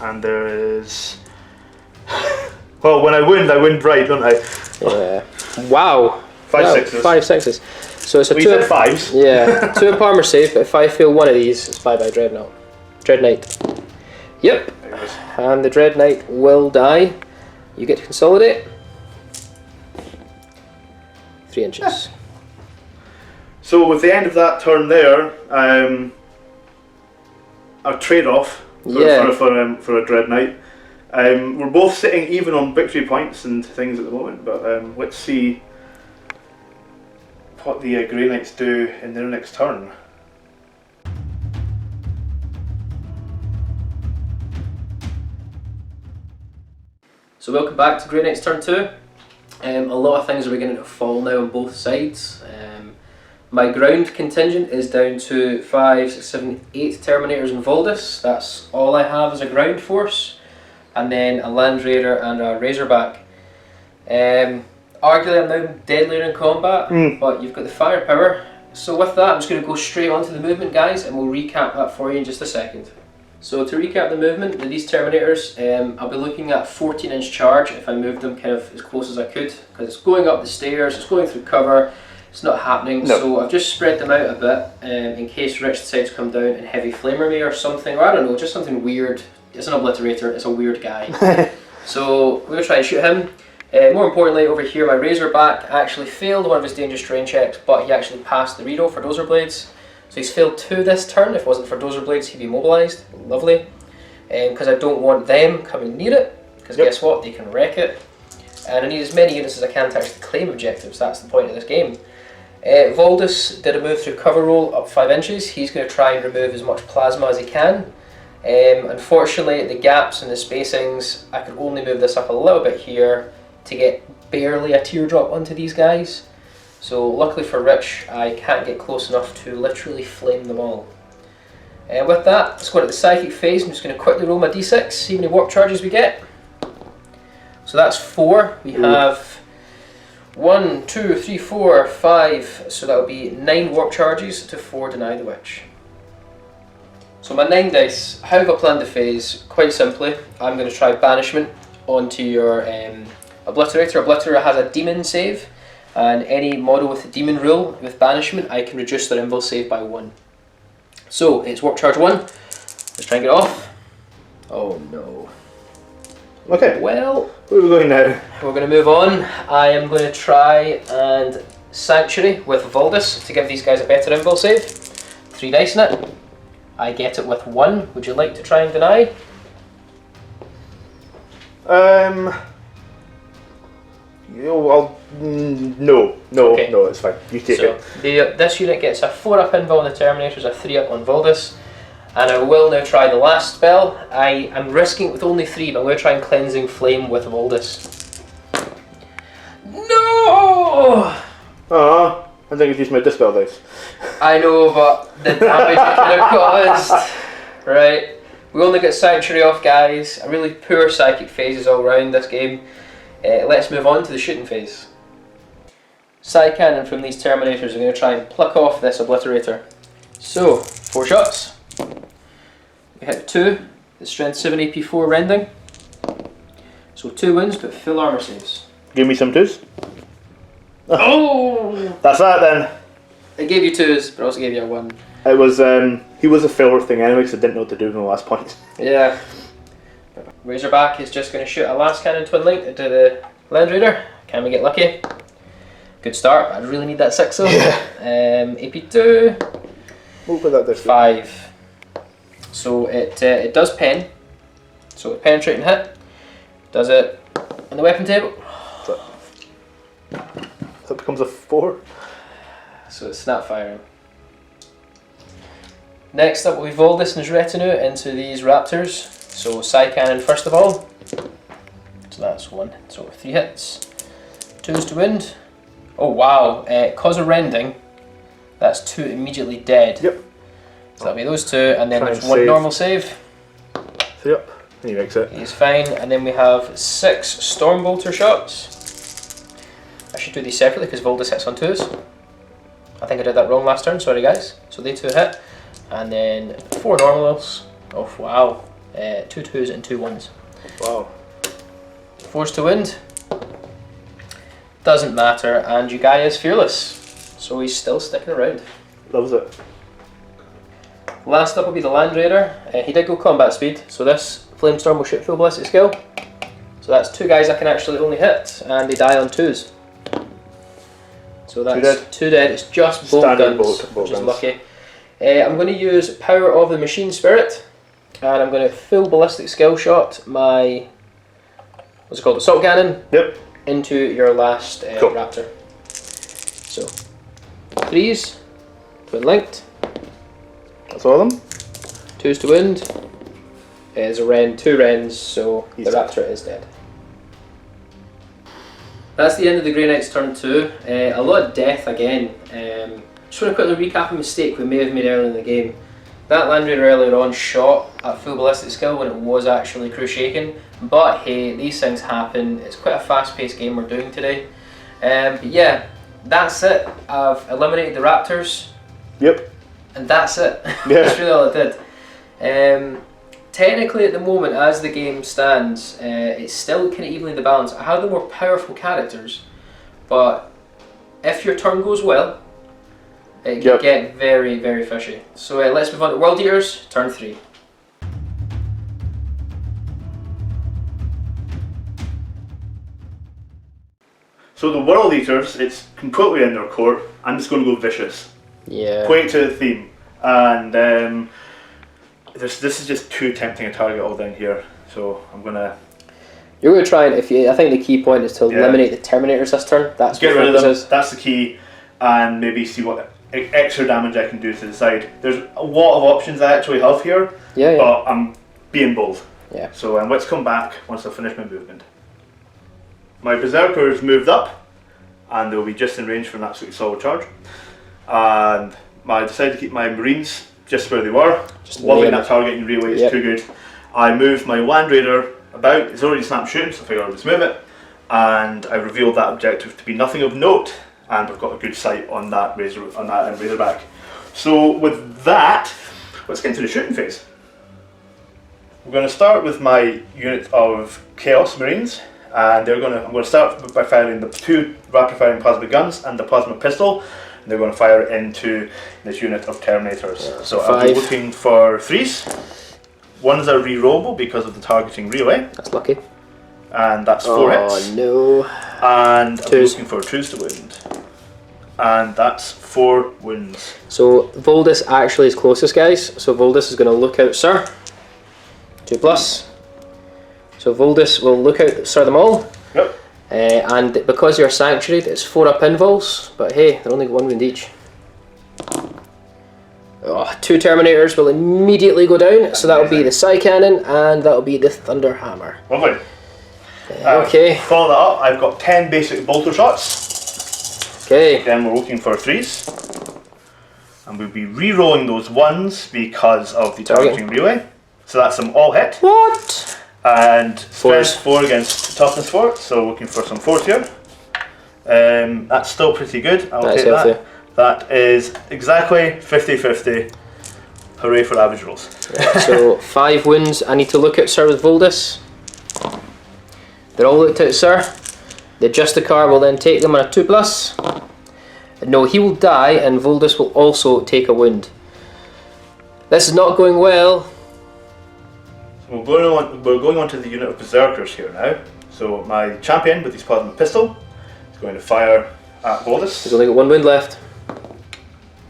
And there is... Well, when I wound right, don't I? Yeah. Wow. 5 Wow, sixes. 5 6s. So it's a We 2 said 5s. Yeah, 2 up armor save, but if I fail one of these, it's bye bye Dread Knight. Yep. There it is. And the Dread Knight will die. You get to consolidate. 3 inches. So with the end of that turn there, a trade-off for a Dread Knight. We're both sitting even on victory points and things at the moment, but let's see what the Grey Knights do in their next turn. So welcome back to Grey Knight's turn 2. A lot of things are beginning to fall now on both sides. My ground contingent is down to 5, 6, 7, 8 Terminators and Voldus. That's all I have as a ground force. And then a Land Raider and a Razorback. Arguably I'm now deadlier in combat, but you've got the firepower. So with that, I'm just going to go straight onto the movement, guys, and we'll recap that for you in just a second. So to recap the movement with these Terminators, I'll be looking at 14-inch charge if I move them kind of as close as I could, because it's going up the stairs, it's going through cover, it's not happening. No. So I've just spread them out a bit in case Rich decides to come down and heavy flamer me or something, or I don't know, just something weird. It's an obliterator, it's a weird guy. So we're going to try and shoot him. More importantly, over here my Razorback actually failed one of his dangerous terrain checks, but he actually passed the reroll for Dozer Blades. So he's failed 2 this turn. If it wasn't for Dozer Blades, he'd be immobilised. Lovely. Because I don't want them coming near it, because guess what? They can wreck it. And I need as many units as I can to actually claim objectives. That's the point of this game. Voldus did a move through cover roll up 5 inches. He's going to try and remove as much plasma as he can. Unfortunately, the gaps and the spacings, I could only move this up a little bit here to get barely a teardrop onto these guys. So luckily for Rich, I can't get close enough to literally flame them all. With that, let's go into the psychic phase. I'm just going to quickly roll my d6, see how many warp charges we get. So that's 4. We have 1, 2, 3, 4, 5. So that would be 9 warp charges to 4 deny the witch. So my 9 dice, how have I planned the phase? Quite simply, I'm going to try banishment onto your obliterator. Obliterator has a demon save, and any model with a demon rule with banishment, I can reduce their invul save by 1. So it's warp charge 1. Let's try and get off. Oh no. Okay. Well, where are we going now? We're going to move on. I am going to try and Sanctuary with Voldus to give these guys a better invul save. 3 dice in it. I get it with 1. Would you like to try and deny? No, okay. No, it's fine. You take it. This unit gets a 4 up invul on the Terminators, a 3 up on Voldus. And I will now try the last spell. I am risking it with only 3, but I'm going to try and Cleansing Flame with Voldus. No! I think you've used my dispel dice. I know, but the damage it could have caused. Right. We only get Sanctuary off, guys. A really poor psychic phases all round this game. Let's move on to the shooting phase. Side cannon from these Terminators are going to try and pluck off this Obliterator. So, 4 shots. We hit 2, the strength 7 AP4 rending. So 2 wins but full armour saves. Give me some 2s. Oh! That's that then. I gave you 2s, but I also gave you a 1. It was, he was a filler thing anyway, because I didn't know what to do in the last point. Yeah. Razorback is just going to shoot a last cannon twin link into the Land Raider. Can we get lucky? Good start, but I really need that 6 though. Yeah. AP2. We'll put that this 5. So it does pen. So it penetrating hit. Does it on the weapon table. So that becomes a 4. So it's snap firing. Next up we Voldus and his retinue into these raptors. So side cannon first of all. So that's 1. So 3 hits. 2s to wound. Oh wow, cause of rending. That's 2 immediately dead. Yep. So that'll be those 2, and then there's 1 save. normal save. So yep, he makes it. He's fine, and then we have 6 Stormbolter shots. I should do these separately because Voldus hits on 2s. I think I did that wrong last turn, sorry guys. So they 2 hit, and then 4 normals. Oh wow, 2 2s and 2 1s. Wow. 4s to wind. Doesn't matter, and Ugai is fearless. So he's still sticking around. Loves it. Last up will be the Land Raider. He did go combat speed, so this Flamestorm will shoot full ballistic skill. So that's 2 guys I can actually only hit, and they die on 2s. So that's 2 dead. It's just bolt Standard guns, bolt which is guns. lucky. I'm going to use Power of the Machine Spirit, and I'm going to full ballistic skill shot my, what's it called, assault cannon. Yep. Into your last Cool. raptor. So 3s, twin linked. That's all of them. 2s to wound. Is a Ren, 2 Rens, so He's the dead. raptor is dead. That's the end of the Grey Knight's turn 2. A lot of death again. Just want to quickly recap a mistake we may have made earlier in the game. That Land Raider earlier on shot at full ballistic skill when it was actually crew shaking, but hey, these things happen. It's quite a fast paced game we're doing today. But yeah, that's it. I've eliminated the raptors. Yep. And that's it. Yeah. That's really all I did. Technically at the moment, as the game stands, it's still kind of evenly the balance. I have the more powerful characters, but if your turn goes well, it can get very, very fishy. So let's move on to World Eaters, turn 3. So the World Eaters, it's completely in their core. I'm just going to go vicious. Yeah. Quite to the theme. And this is just too tempting a target all down here. So I'm going to... You're going to try and, I think the key point is to eliminate the Terminators this turn. That's get what rid of them. is. That's the key. And maybe see what extra damage I can do to the side. There's a lot of options I actually have here. Yeah. But I'm being bold. Yeah. So let's come back once I finish my movement. My Berserkers moved up, and they'll be just in range for an absolutely solid charge. And I decided to keep my Marines just where they were. Just loving that target in relay, it's too good. I moved my Land Raider about, it's already snapped shooting, so I figured I'll just move it. And I revealed that objective to be nothing of note, and we've got a good sight on that Razorback. So with that, let's get into the shooting phase. We're going to start with my unit of Chaos Marines, and I'm going to start by firing the 2 rapid firing plasma guns and the plasma pistol, and they're going to fire into this unit of Terminators. Yeah, so I'll be looking for 3s. 1s are re-rollable because of the targeting relay. That's lucky. And that's 4 hits. Oh no. And I'm looking for 2s to wound. And that's 4 wounds. So Voldus actually is closest, guys. So Voldus is going to look out, sir. 2+. So Voldus will look out, sir, them all. Yep. And because you're sanctuaried, it's 4 up invols. But hey, they're only 1 wound each. 2 Terminators will immediately go down. So that will be the Psy Cannon and that will be the Thunder Hammer. Lovely. Okay. Follow that up, I've got 10 basic bolter shots. Okay. Then we're looking for 3s. And we'll be re-rolling those 1s because of the targeting relay. So that's them all hit. What? And strength 4 against toughness 4, so looking for some 4s here. That's still pretty good, I'll take that. That is exactly 50-50. Hooray for average rolls. So 5 wounds I need to look at, sir, with Voldus. They're all looked at, sir. The Justicar will then take them on a 2+. No, he will die, and Voldus will also take a wound. This is not going well. So we're going on to the unit of Berserkers here now. So my champion with his plasma pistol is going to fire at Voldus. He's only got 1 wound left.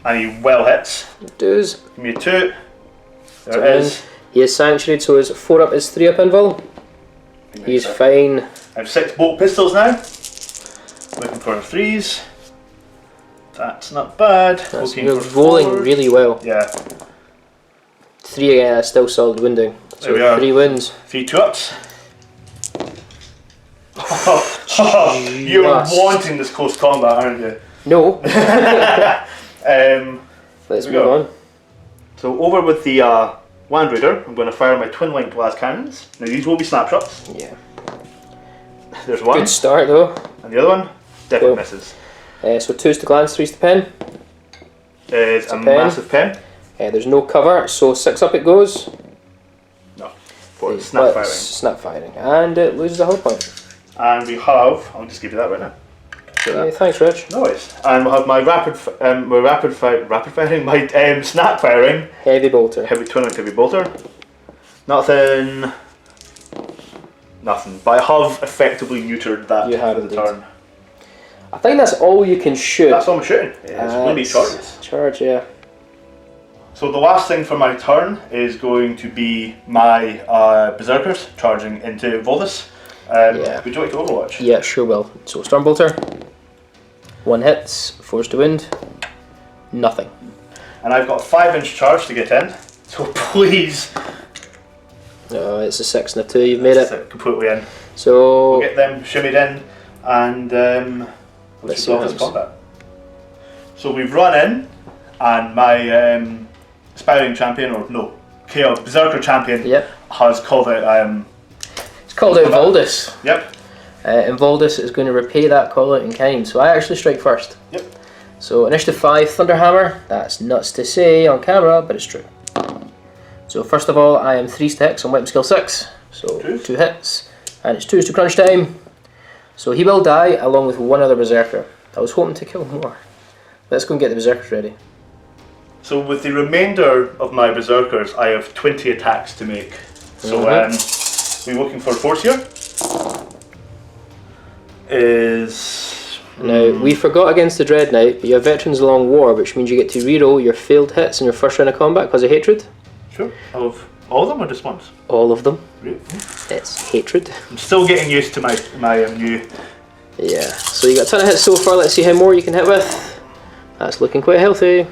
And he well hits. It does. Give me a 2. There it is. He is sanctuaried, so his 4 up is 3 up invul. He's fine. I have 6 bolt pistols now. Looking for 3s. That's not bad. You're rolling really well. Yeah. 3 still solid wounding. So There we are. 3 wounds. 3 2-ups. You're wanting this close combat, aren't you? No. Let's move on. So over with the Land Raider, I'm going to fire my twin linked glass cannons. Now these will be snapshots. Yeah. There's one. Good start though. And the other one definitely misses. So 2's to glance, 3's to pen. It's a pen. massive pen. There's no cover, so 6 up it goes. No. For snap firing. Snap firing. And it loses a hull point. And we have, I'll just give you that right now. Thanks, Rich. No worries. And we'll have my snap firing. Heavy bolter. Heavy twin linked heavy bolter. Nothing. But I have effectively neutered that You have for the indeed. turn. I think that's all you can shoot. That's all I'm shooting. It's going to be charges. Charge, yeah. So the last thing for my turn is going to be my Berserkers charging into Voldus. Would you like to Overwatch? Yeah, sure will. So Stormbolter. 1 hits, 4's to wound. Nothing. And I've got a 5-inch charge to get in. So please. No, it's a 6 and a 2. You've made it. Completely in. So We'll get them shimmied in and let's see what this happens. combat. So we've run in, and my aspiring champion, or no, Chaos Berserker champion, has called out. It's called out Voldus. Yep. And Voldus is going to repay that call out in kind. So I actually strike first. Yep. So initiative 5, Thunderhammer. That's nuts to say on camera, but it's true. So first of all, I am 3's to hit, so I'm weapon skill 6. So 2 hits, and it's 2's to crunch time. So he will die along with 1 other Berserker. I was hoping to kill more. Let's go and get the Berserkers ready. So with the remainder of my Berserkers, I have 20 attacks to make. So we're looking for a force here. Now, we forgot against the Dread Knight, but you have Veterans Long War, which means you get to reroll your failed hits in your first round of combat because of hatred. Sure. Of all of them or just once? All of them. Really? It's hatred. I'm still getting used to my new. Yeah, so you got a ton of hits so far. Let's see how more you can hit with. That's looking quite healthy.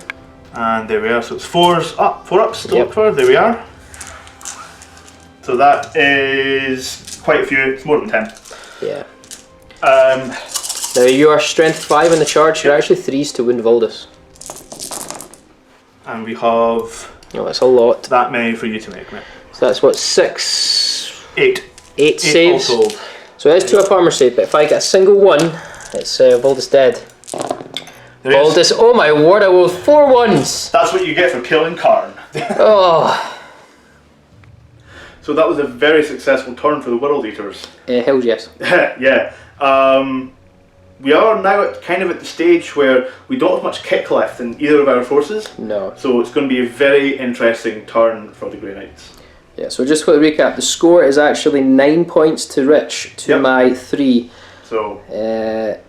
And there we are. So it's 4's up, 4 ups to look for. There we are. So that is quite a few. It's more than 10. Yeah. Now you are strength 5 in the charge. You're actually 3's to wound Voldus. And we have. Oh, that's a lot. That many for you to make, mate. So that's what, 6? 8. 8 saves. All told. So it is 2 up armor save, but if I get a single 1, it's Voldus dead. Voldus, oh my word, I rolled 4 1s! That's what you get for killing Kharn. Oh. So that was a very successful turn for the World Eaters. Hell yes. Yeah. We are now kind of at the stage where we don't have much kick left in either of our forces. No. So it's going to be a very interesting turn for the Grey Knights. Yeah, so just for the recap, the score is actually 9 points to Rich to my 3. So,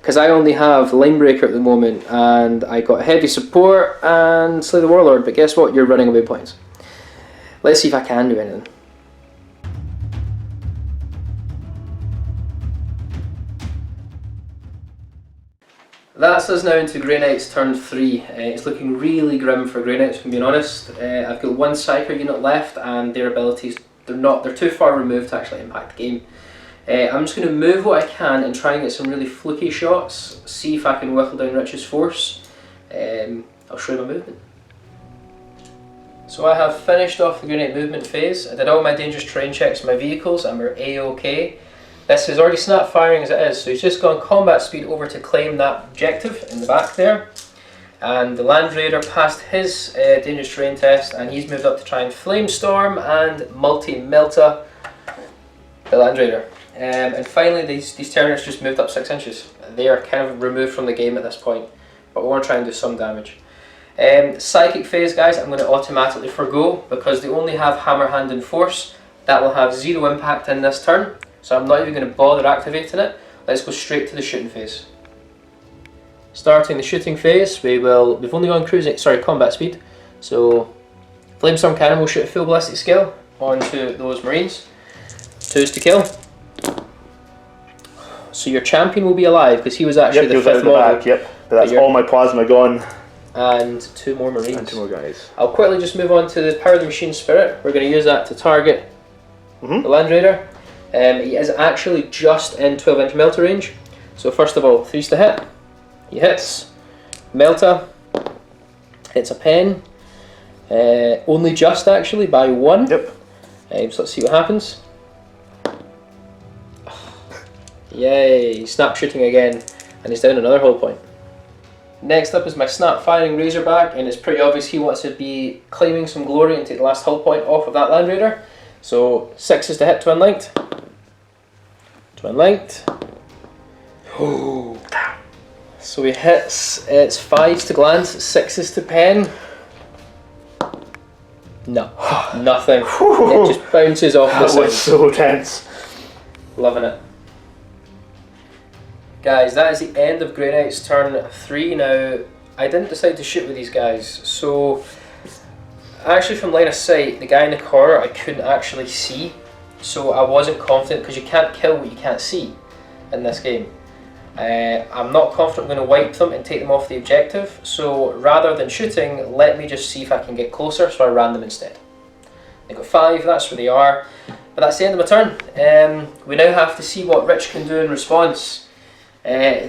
because I only have Linebreaker at the moment, and I got heavy support and Slay the Warlord, but guess what? You're running away points. Let's see if I can do anything. That's us now into Grey Knights turn 3. It's looking really grim for Grey Knights, if I'm being honest. I've got 1 Psyker unit left, and their abilities, they're too far removed to actually impact the game. I'm just going to move what I can and try and get some really fluky shots, see if I can whittle down Rich's force. I'll show you my movement. So I have finished off the Grey Knight movement phase. I did all my dangerous terrain checks on my vehicles and we're A-OK. This is already snap firing as it is, so he's just gone combat speed over to claim that objective in the back there. And the Land Raider passed his dangerous terrain test, and he's moved up to try and Flamestorm and multi-Melta the Land Raider. And finally, these Terminators just moved up 6 inches. They are kind of removed from the game at this point, but we want to try and do some damage. Psychic phase, guys, I'm going to automatically forgo because they only have Hammer Hand and Force. That will have 0 impact in this turn, so I'm not even going to bother activating it. Let's go straight to the shooting phase. Starting the shooting phase, we've only gone combat speed. So Flamestorm Cannon will shoot a full ballistic skill onto those Marines. 2s to kill. So your champion will be alive because he was actually the 5th model. Yep, but that's all my plasma gone. And 2 more Marines. And 2 more guys. I'll quickly just move on to the Power of the Machine Spirit. We're going to use that to target the Land Raider. He is actually just in 12-inch Melta range. So first of all, 3s to hit. He hits. Melta hits a pen. Only just actually by 1. Yep. So let's see what happens. Yay, snap shooting again, and he's down another hull point. Next up is my snap firing Razorback, and it's pretty obvious he wants to be claiming some glory and take the last hull point off of that Land Raider. So 6s to hit to unlinked. To unlinked. Oh. So he hits, it's 5s to glance, 6s to pen. No, nothing. It just bounces off the side. That was so tense. Loving it. Guys, that is the end of Grey Knight's turn 3. Now, I didn't decide to shoot with these guys, so actually from line of sight, the guy in the corner I couldn't actually see, so I wasn't confident because you can't kill what you can't see in this game. I'm not confident I'm going to wipe them and take them off the objective, so rather than shooting, let me just see if I can get closer, so I ran them instead. They got 5, that's where they are, but that's the end of my turn. We now have to see what Rich can do in response.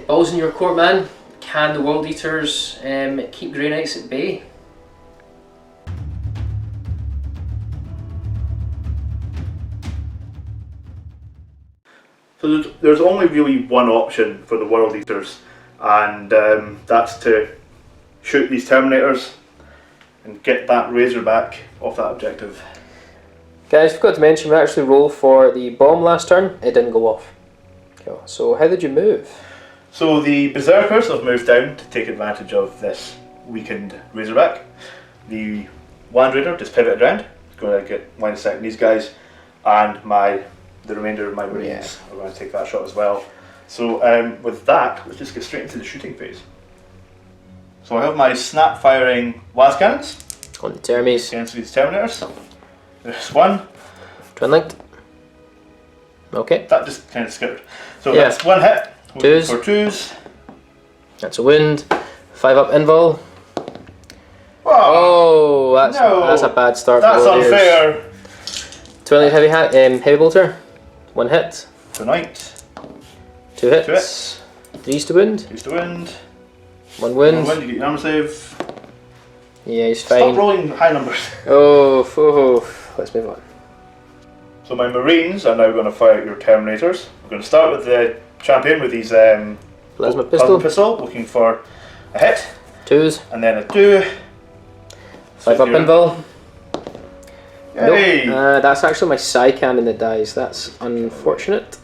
Balls in your court, man. Can the World Eaters keep Grey Knights at bay? So there's only really one option for the World Eaters, and that's to shoot these Terminators and get that Razorback off that objective. Guys, I forgot to mention we actually rolled for the bomb last turn. It didn't go off. Cool. So how did you move? So the Berserkers have moved down to take advantage of this weakened Razorback. The Land Raider just pivoted around, going to get line of sight on these guys, and the remainder of my Marines are going to take that shot as well. So with that, let's just get straight into the shooting phase. So I have my snap firing las cannons On the Termies. against these Terminators. There's one. Twin linked. Okay. That just kind of skittered. So that's one hit. 2s. For 2s. That's a wound. 5 up invul. Oh, that's a bad start. That's for unfair. Twin linked heavy bolter. 1 hit. Tonight. 2 hits. 3s to wound. 3s to wound. 1 wound. 1 wound, you get your armor save. Yeah, he's fine. Stop rolling high numbers. Let's move on. So my Marines are now going to fire at your Terminators. We're going to start with the champion with his plasma pistol. Looking for a hit. 2s. And then a 2. 5 up invul. Yay! Nope. That's actually my psi cannon that dies. That's unfortunate.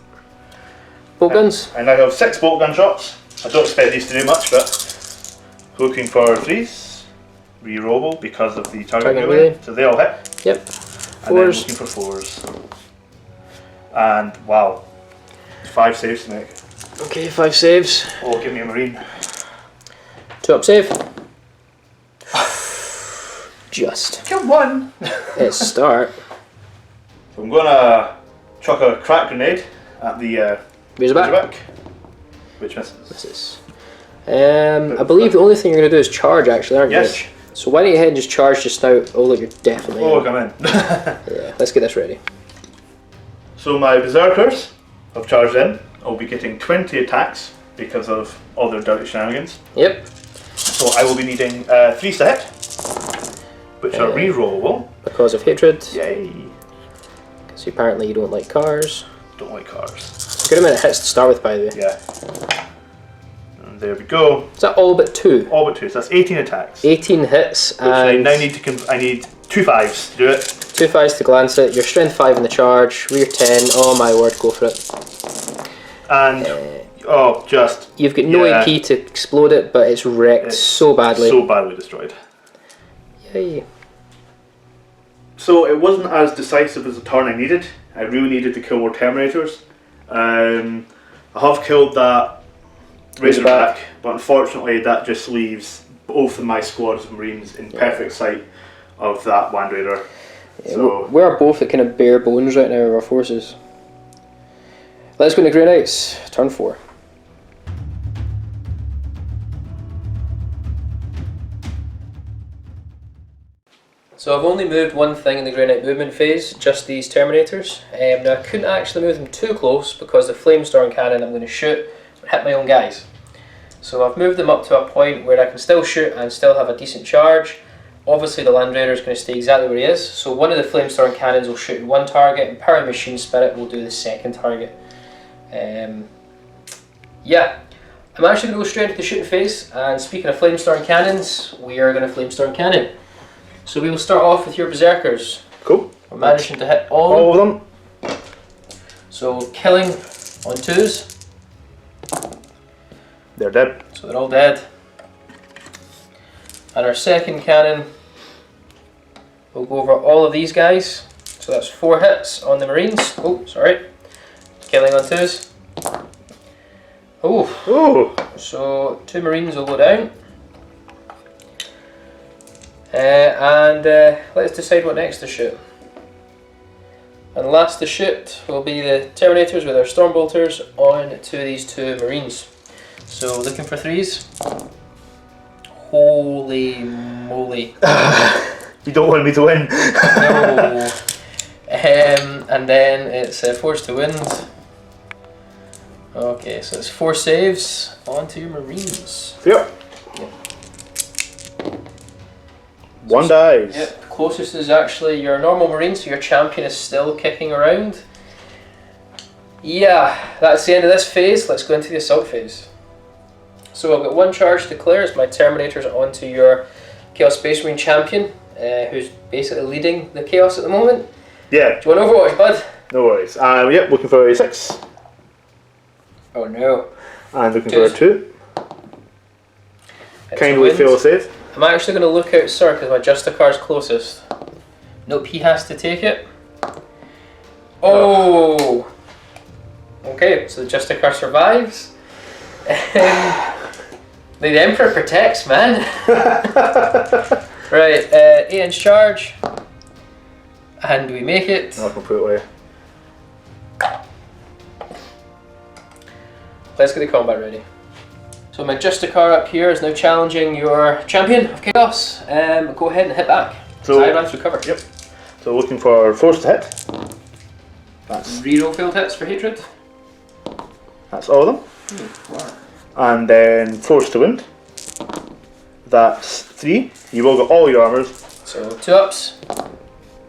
Bolt guns. I now have 6 bolt gun shots. I don't expect these to do much, but looking for 3s. Rerollable because of the target melee. So they all hit. Yep. 4s. And then looking for 4s. And wow. 5 saves to make. Okay, 5 saves. Oh, give me a Marine. 2 up save. Just. Come on! It's a start. So I'm going to chuck a crack grenade at the Razorback. Which misses. Misses. I believe the only thing you're going to do is charge, actually, aren't you? Yes. So why don't you head and just charge just now? Oh look, you're definitely Oh, in. come in. Yeah, let's get this ready. So my Berserkers have charged in. I'll be getting 20 attacks because of all their dirty shenanigans. Yep. So I will be needing 3s to hit, which are rerollable. Because of hatred. Yay! Because apparently you don't like cars. Don't like cars. It's a good amount of hits to start with, by the way. Yeah. And there we go. Is that all but 2? All but 2, so that's 18 attacks. 18 hits, Which I and now need to I need 2 5s to do it. 2 5s to glance it. Your strength 5 in the charge. Rear 10. Oh my word, go for it. And you've got no AP to explode it, but it's wrecked so badly. So badly destroyed. Yay. So it wasn't as decisive as the turn I needed. I really needed to kill more Terminators. I have killed that Razorback, but unfortunately that just leaves both of my squads of Marines in perfect sight of that Land Raider. Yeah, so we're both at kind of bare bones right now of our forces. Let's go into Grey Knights, turn 4. So I've only moved one thing in the Grey Knight movement phase, just these Terminators. Now I couldn't actually move them too close because the Flamestorm cannon I'm going to shoot would hit my own guys. So I've moved them up to a point where I can still shoot and still have a decent charge. Obviously the Land Raider is going to stay exactly where he is, so one of the Flamestorm cannons will shoot one target and Power Machine Spirit will do the second target. Yeah, I'm actually going to go straight into the shooting phase, and speaking of Flamestorm cannons, we are going to Flamestorm cannon. So we will start off with your Berserkers. Cool. We're managing to hit all of them. So killing on 2s. They're dead. So they're all dead. And our second cannon will go over all of these guys. So that's 4 hits on the Marines. Oh, sorry. Killing on 2s. Oh. Oh. So 2 Marines will go down. Let's decide what next to shoot. And last to shoot will be the Terminators with our Stormbolters on to these 2 Marines. So looking for 3s. Holy moly. You don't want me to win. No. And then it's Force to Wind. Okay, so it's 4 saves onto your Marines. Yep. One dies. Yep, closest is actually your normal Marine, so your champion is still kicking around. Yeah, that's the end of this phase. Let's go into the assault phase. So I've got 1 charge to clear as my Terminators onto your Chaos Space Marine champion, who's basically leading the Chaos at the moment. Yeah. Do you want Overwatch, bud? No worries. Yep, looking for a 6. Oh no. And looking for a 2. It's Kindly fail a save. I'm actually going to look out Sir because my Justicar's closest. Nope, he has to take it. Oh! Okay, so the Justicar survives. The Emperor protects, man. Right, 8-inch charge. And we make it. Not completely. Let's get the combat ready. So my Justicar up here is now challenging your champion of Chaos. Go ahead and hit back. So Ironman's recovered. Yep. So looking for Force to hit. That's Reroll failed hits for hatred. That's all of them. Wow. And then Force to Wind. That's 3. You will get all your armors. So 2 ups.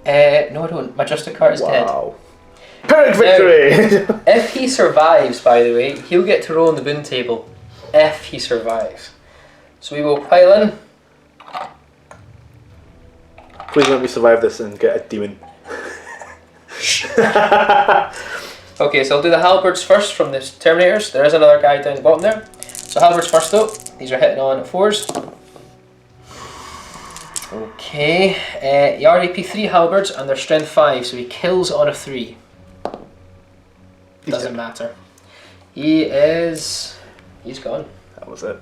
No I don't. My Justicar is dead. Wow. Pyrrhic victory! If he survives, by the way, he'll get to roll on the boon table. If he survives. So we will pile in. Please let me survive this and get a demon. Okay, so I'll do the halberds first from the Terminators. There is another guy down the bottom there. So halberds first though. These are hitting on 4s. Okay, he already AP 3 halberds and they're strength 5, so he kills on a 3. Doesn't matter. He's gone. That was it.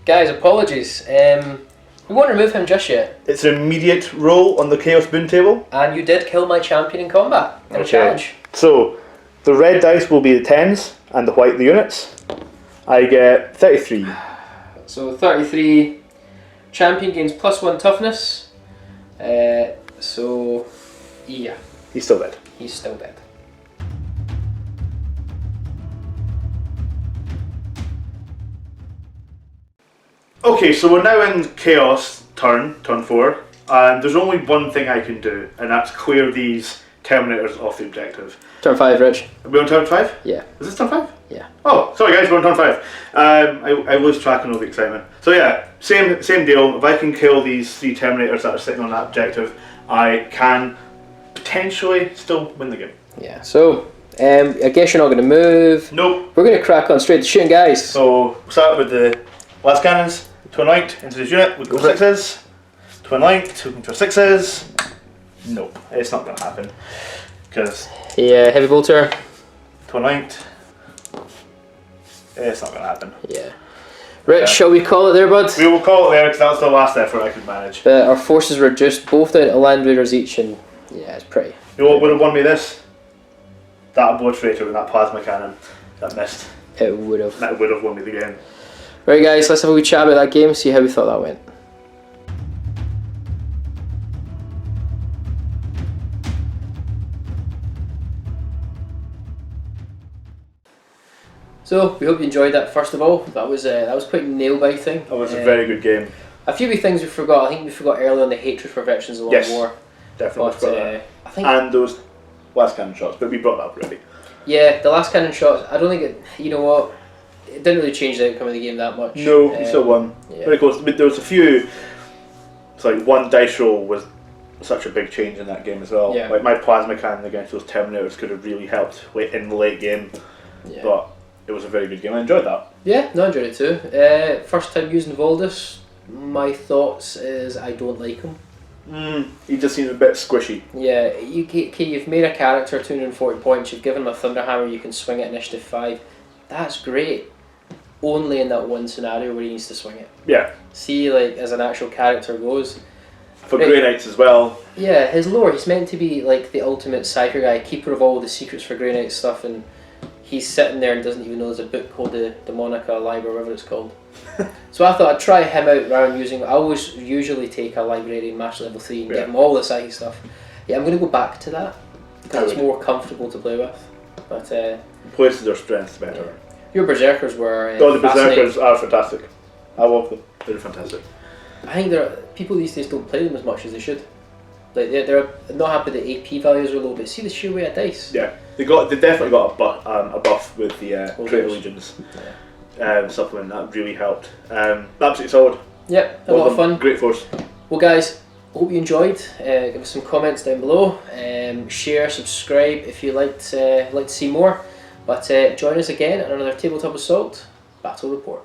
Guys, apologies. We won't remove him just yet. It's an immediate roll on the Chaos Boon table. And you did kill my champion in combat. In a challenge. So, the red dice will be the 10s and the white the units. I get 33. So 33. Champion gains +1 toughness. So, yeah. He's still dead. He's still dead. Okay, so we're now in Chaos turn 4, and there's only one thing I can do, and that's clear these Terminators off the objective. Turn 5, Rich. Are we on turn 5? Yeah. Is this turn 5? Yeah. Oh, sorry guys, we're on turn 5. I lose track and all the excitement. So yeah, same deal. If I can kill these 3 Terminators that are sitting on that objective, I can potentially still win the game. Yeah, so I guess you're not going to move. Nope. We're going to crack on straight to shooting, guys. So we'll start with the last cannons. Twin light into this unit. We go 6s. Twin light into 6s. Nope, it's not going to happen. Because Yeah, heavy bolter. twin light. It's not going to happen. Yeah. Rich, shall we call it there, bud? We will call it there because that's the last effort I could manage. Our forces were reduced both down to land raiders each, and yeah, it's pretty. You know what would have won me this? That obliterator with that plasma cannon that missed. It would have. That would have won me the game. Right, guys, let's have a wee chat about that game, see how we thought that went. So we hope you enjoyed that. First of all, that was quite nail biting. That was a very good game. A few wee things we forgot. I think we forgot early on the hatred for veterans of the war. Definitely But forgot that. I think And those last cannon shots, but we brought that up already. yeah, the last cannon shots. I don't think it. You know what? It didn't really change the outcome of the game that much. No, we still won. Yeah. Very close. But there was a few. It's like one dice roll was such a big change in that game as well. Yeah. Like my plasma cannon against those Terminators could have really helped in the late game. Yeah. But it was a very good game. I enjoyed that. Yeah, no, I enjoyed it too. First time using Voldus. My thoughts is I don't like him. He just seems a bit squishy. Yeah, you've made a character 240 points. You've given him a Thunderhammer. You can swing it initiative 5. That's great. Only in that one scenario where he needs to swing it. Yeah. See, like as an actual character goes. For Grey Knights as well. Yeah, his lore. He's meant to be like the ultimate cipher guy, keeper of all the secrets for Grey Knight stuff, and he's sitting there and doesn't even know there's a book called the Demonica Library, or whatever it's called. So I thought I'd try him out rather than using. I always usually take a librarian match level 3 and give him all the psychic stuff. Yeah, I'm going to go back to that because it's more comfortable to play with. But places their strengths better. Your berserkers were. The berserkers are fantastic. I love them. They're fantastic. I think people these days don't play them as much as they should. Like they're not happy that AP values are low, but see the sheer weight of dice. Yeah, they definitely got a buff with the Traitor Legions supplement. That really helped. Absolutely solid. Yep, a lot of fun. Great force. Well, guys, hope you enjoyed. Give us some comments down below. Share, subscribe if you like to see more. But join us again on another Tabletop Assault Battle Report.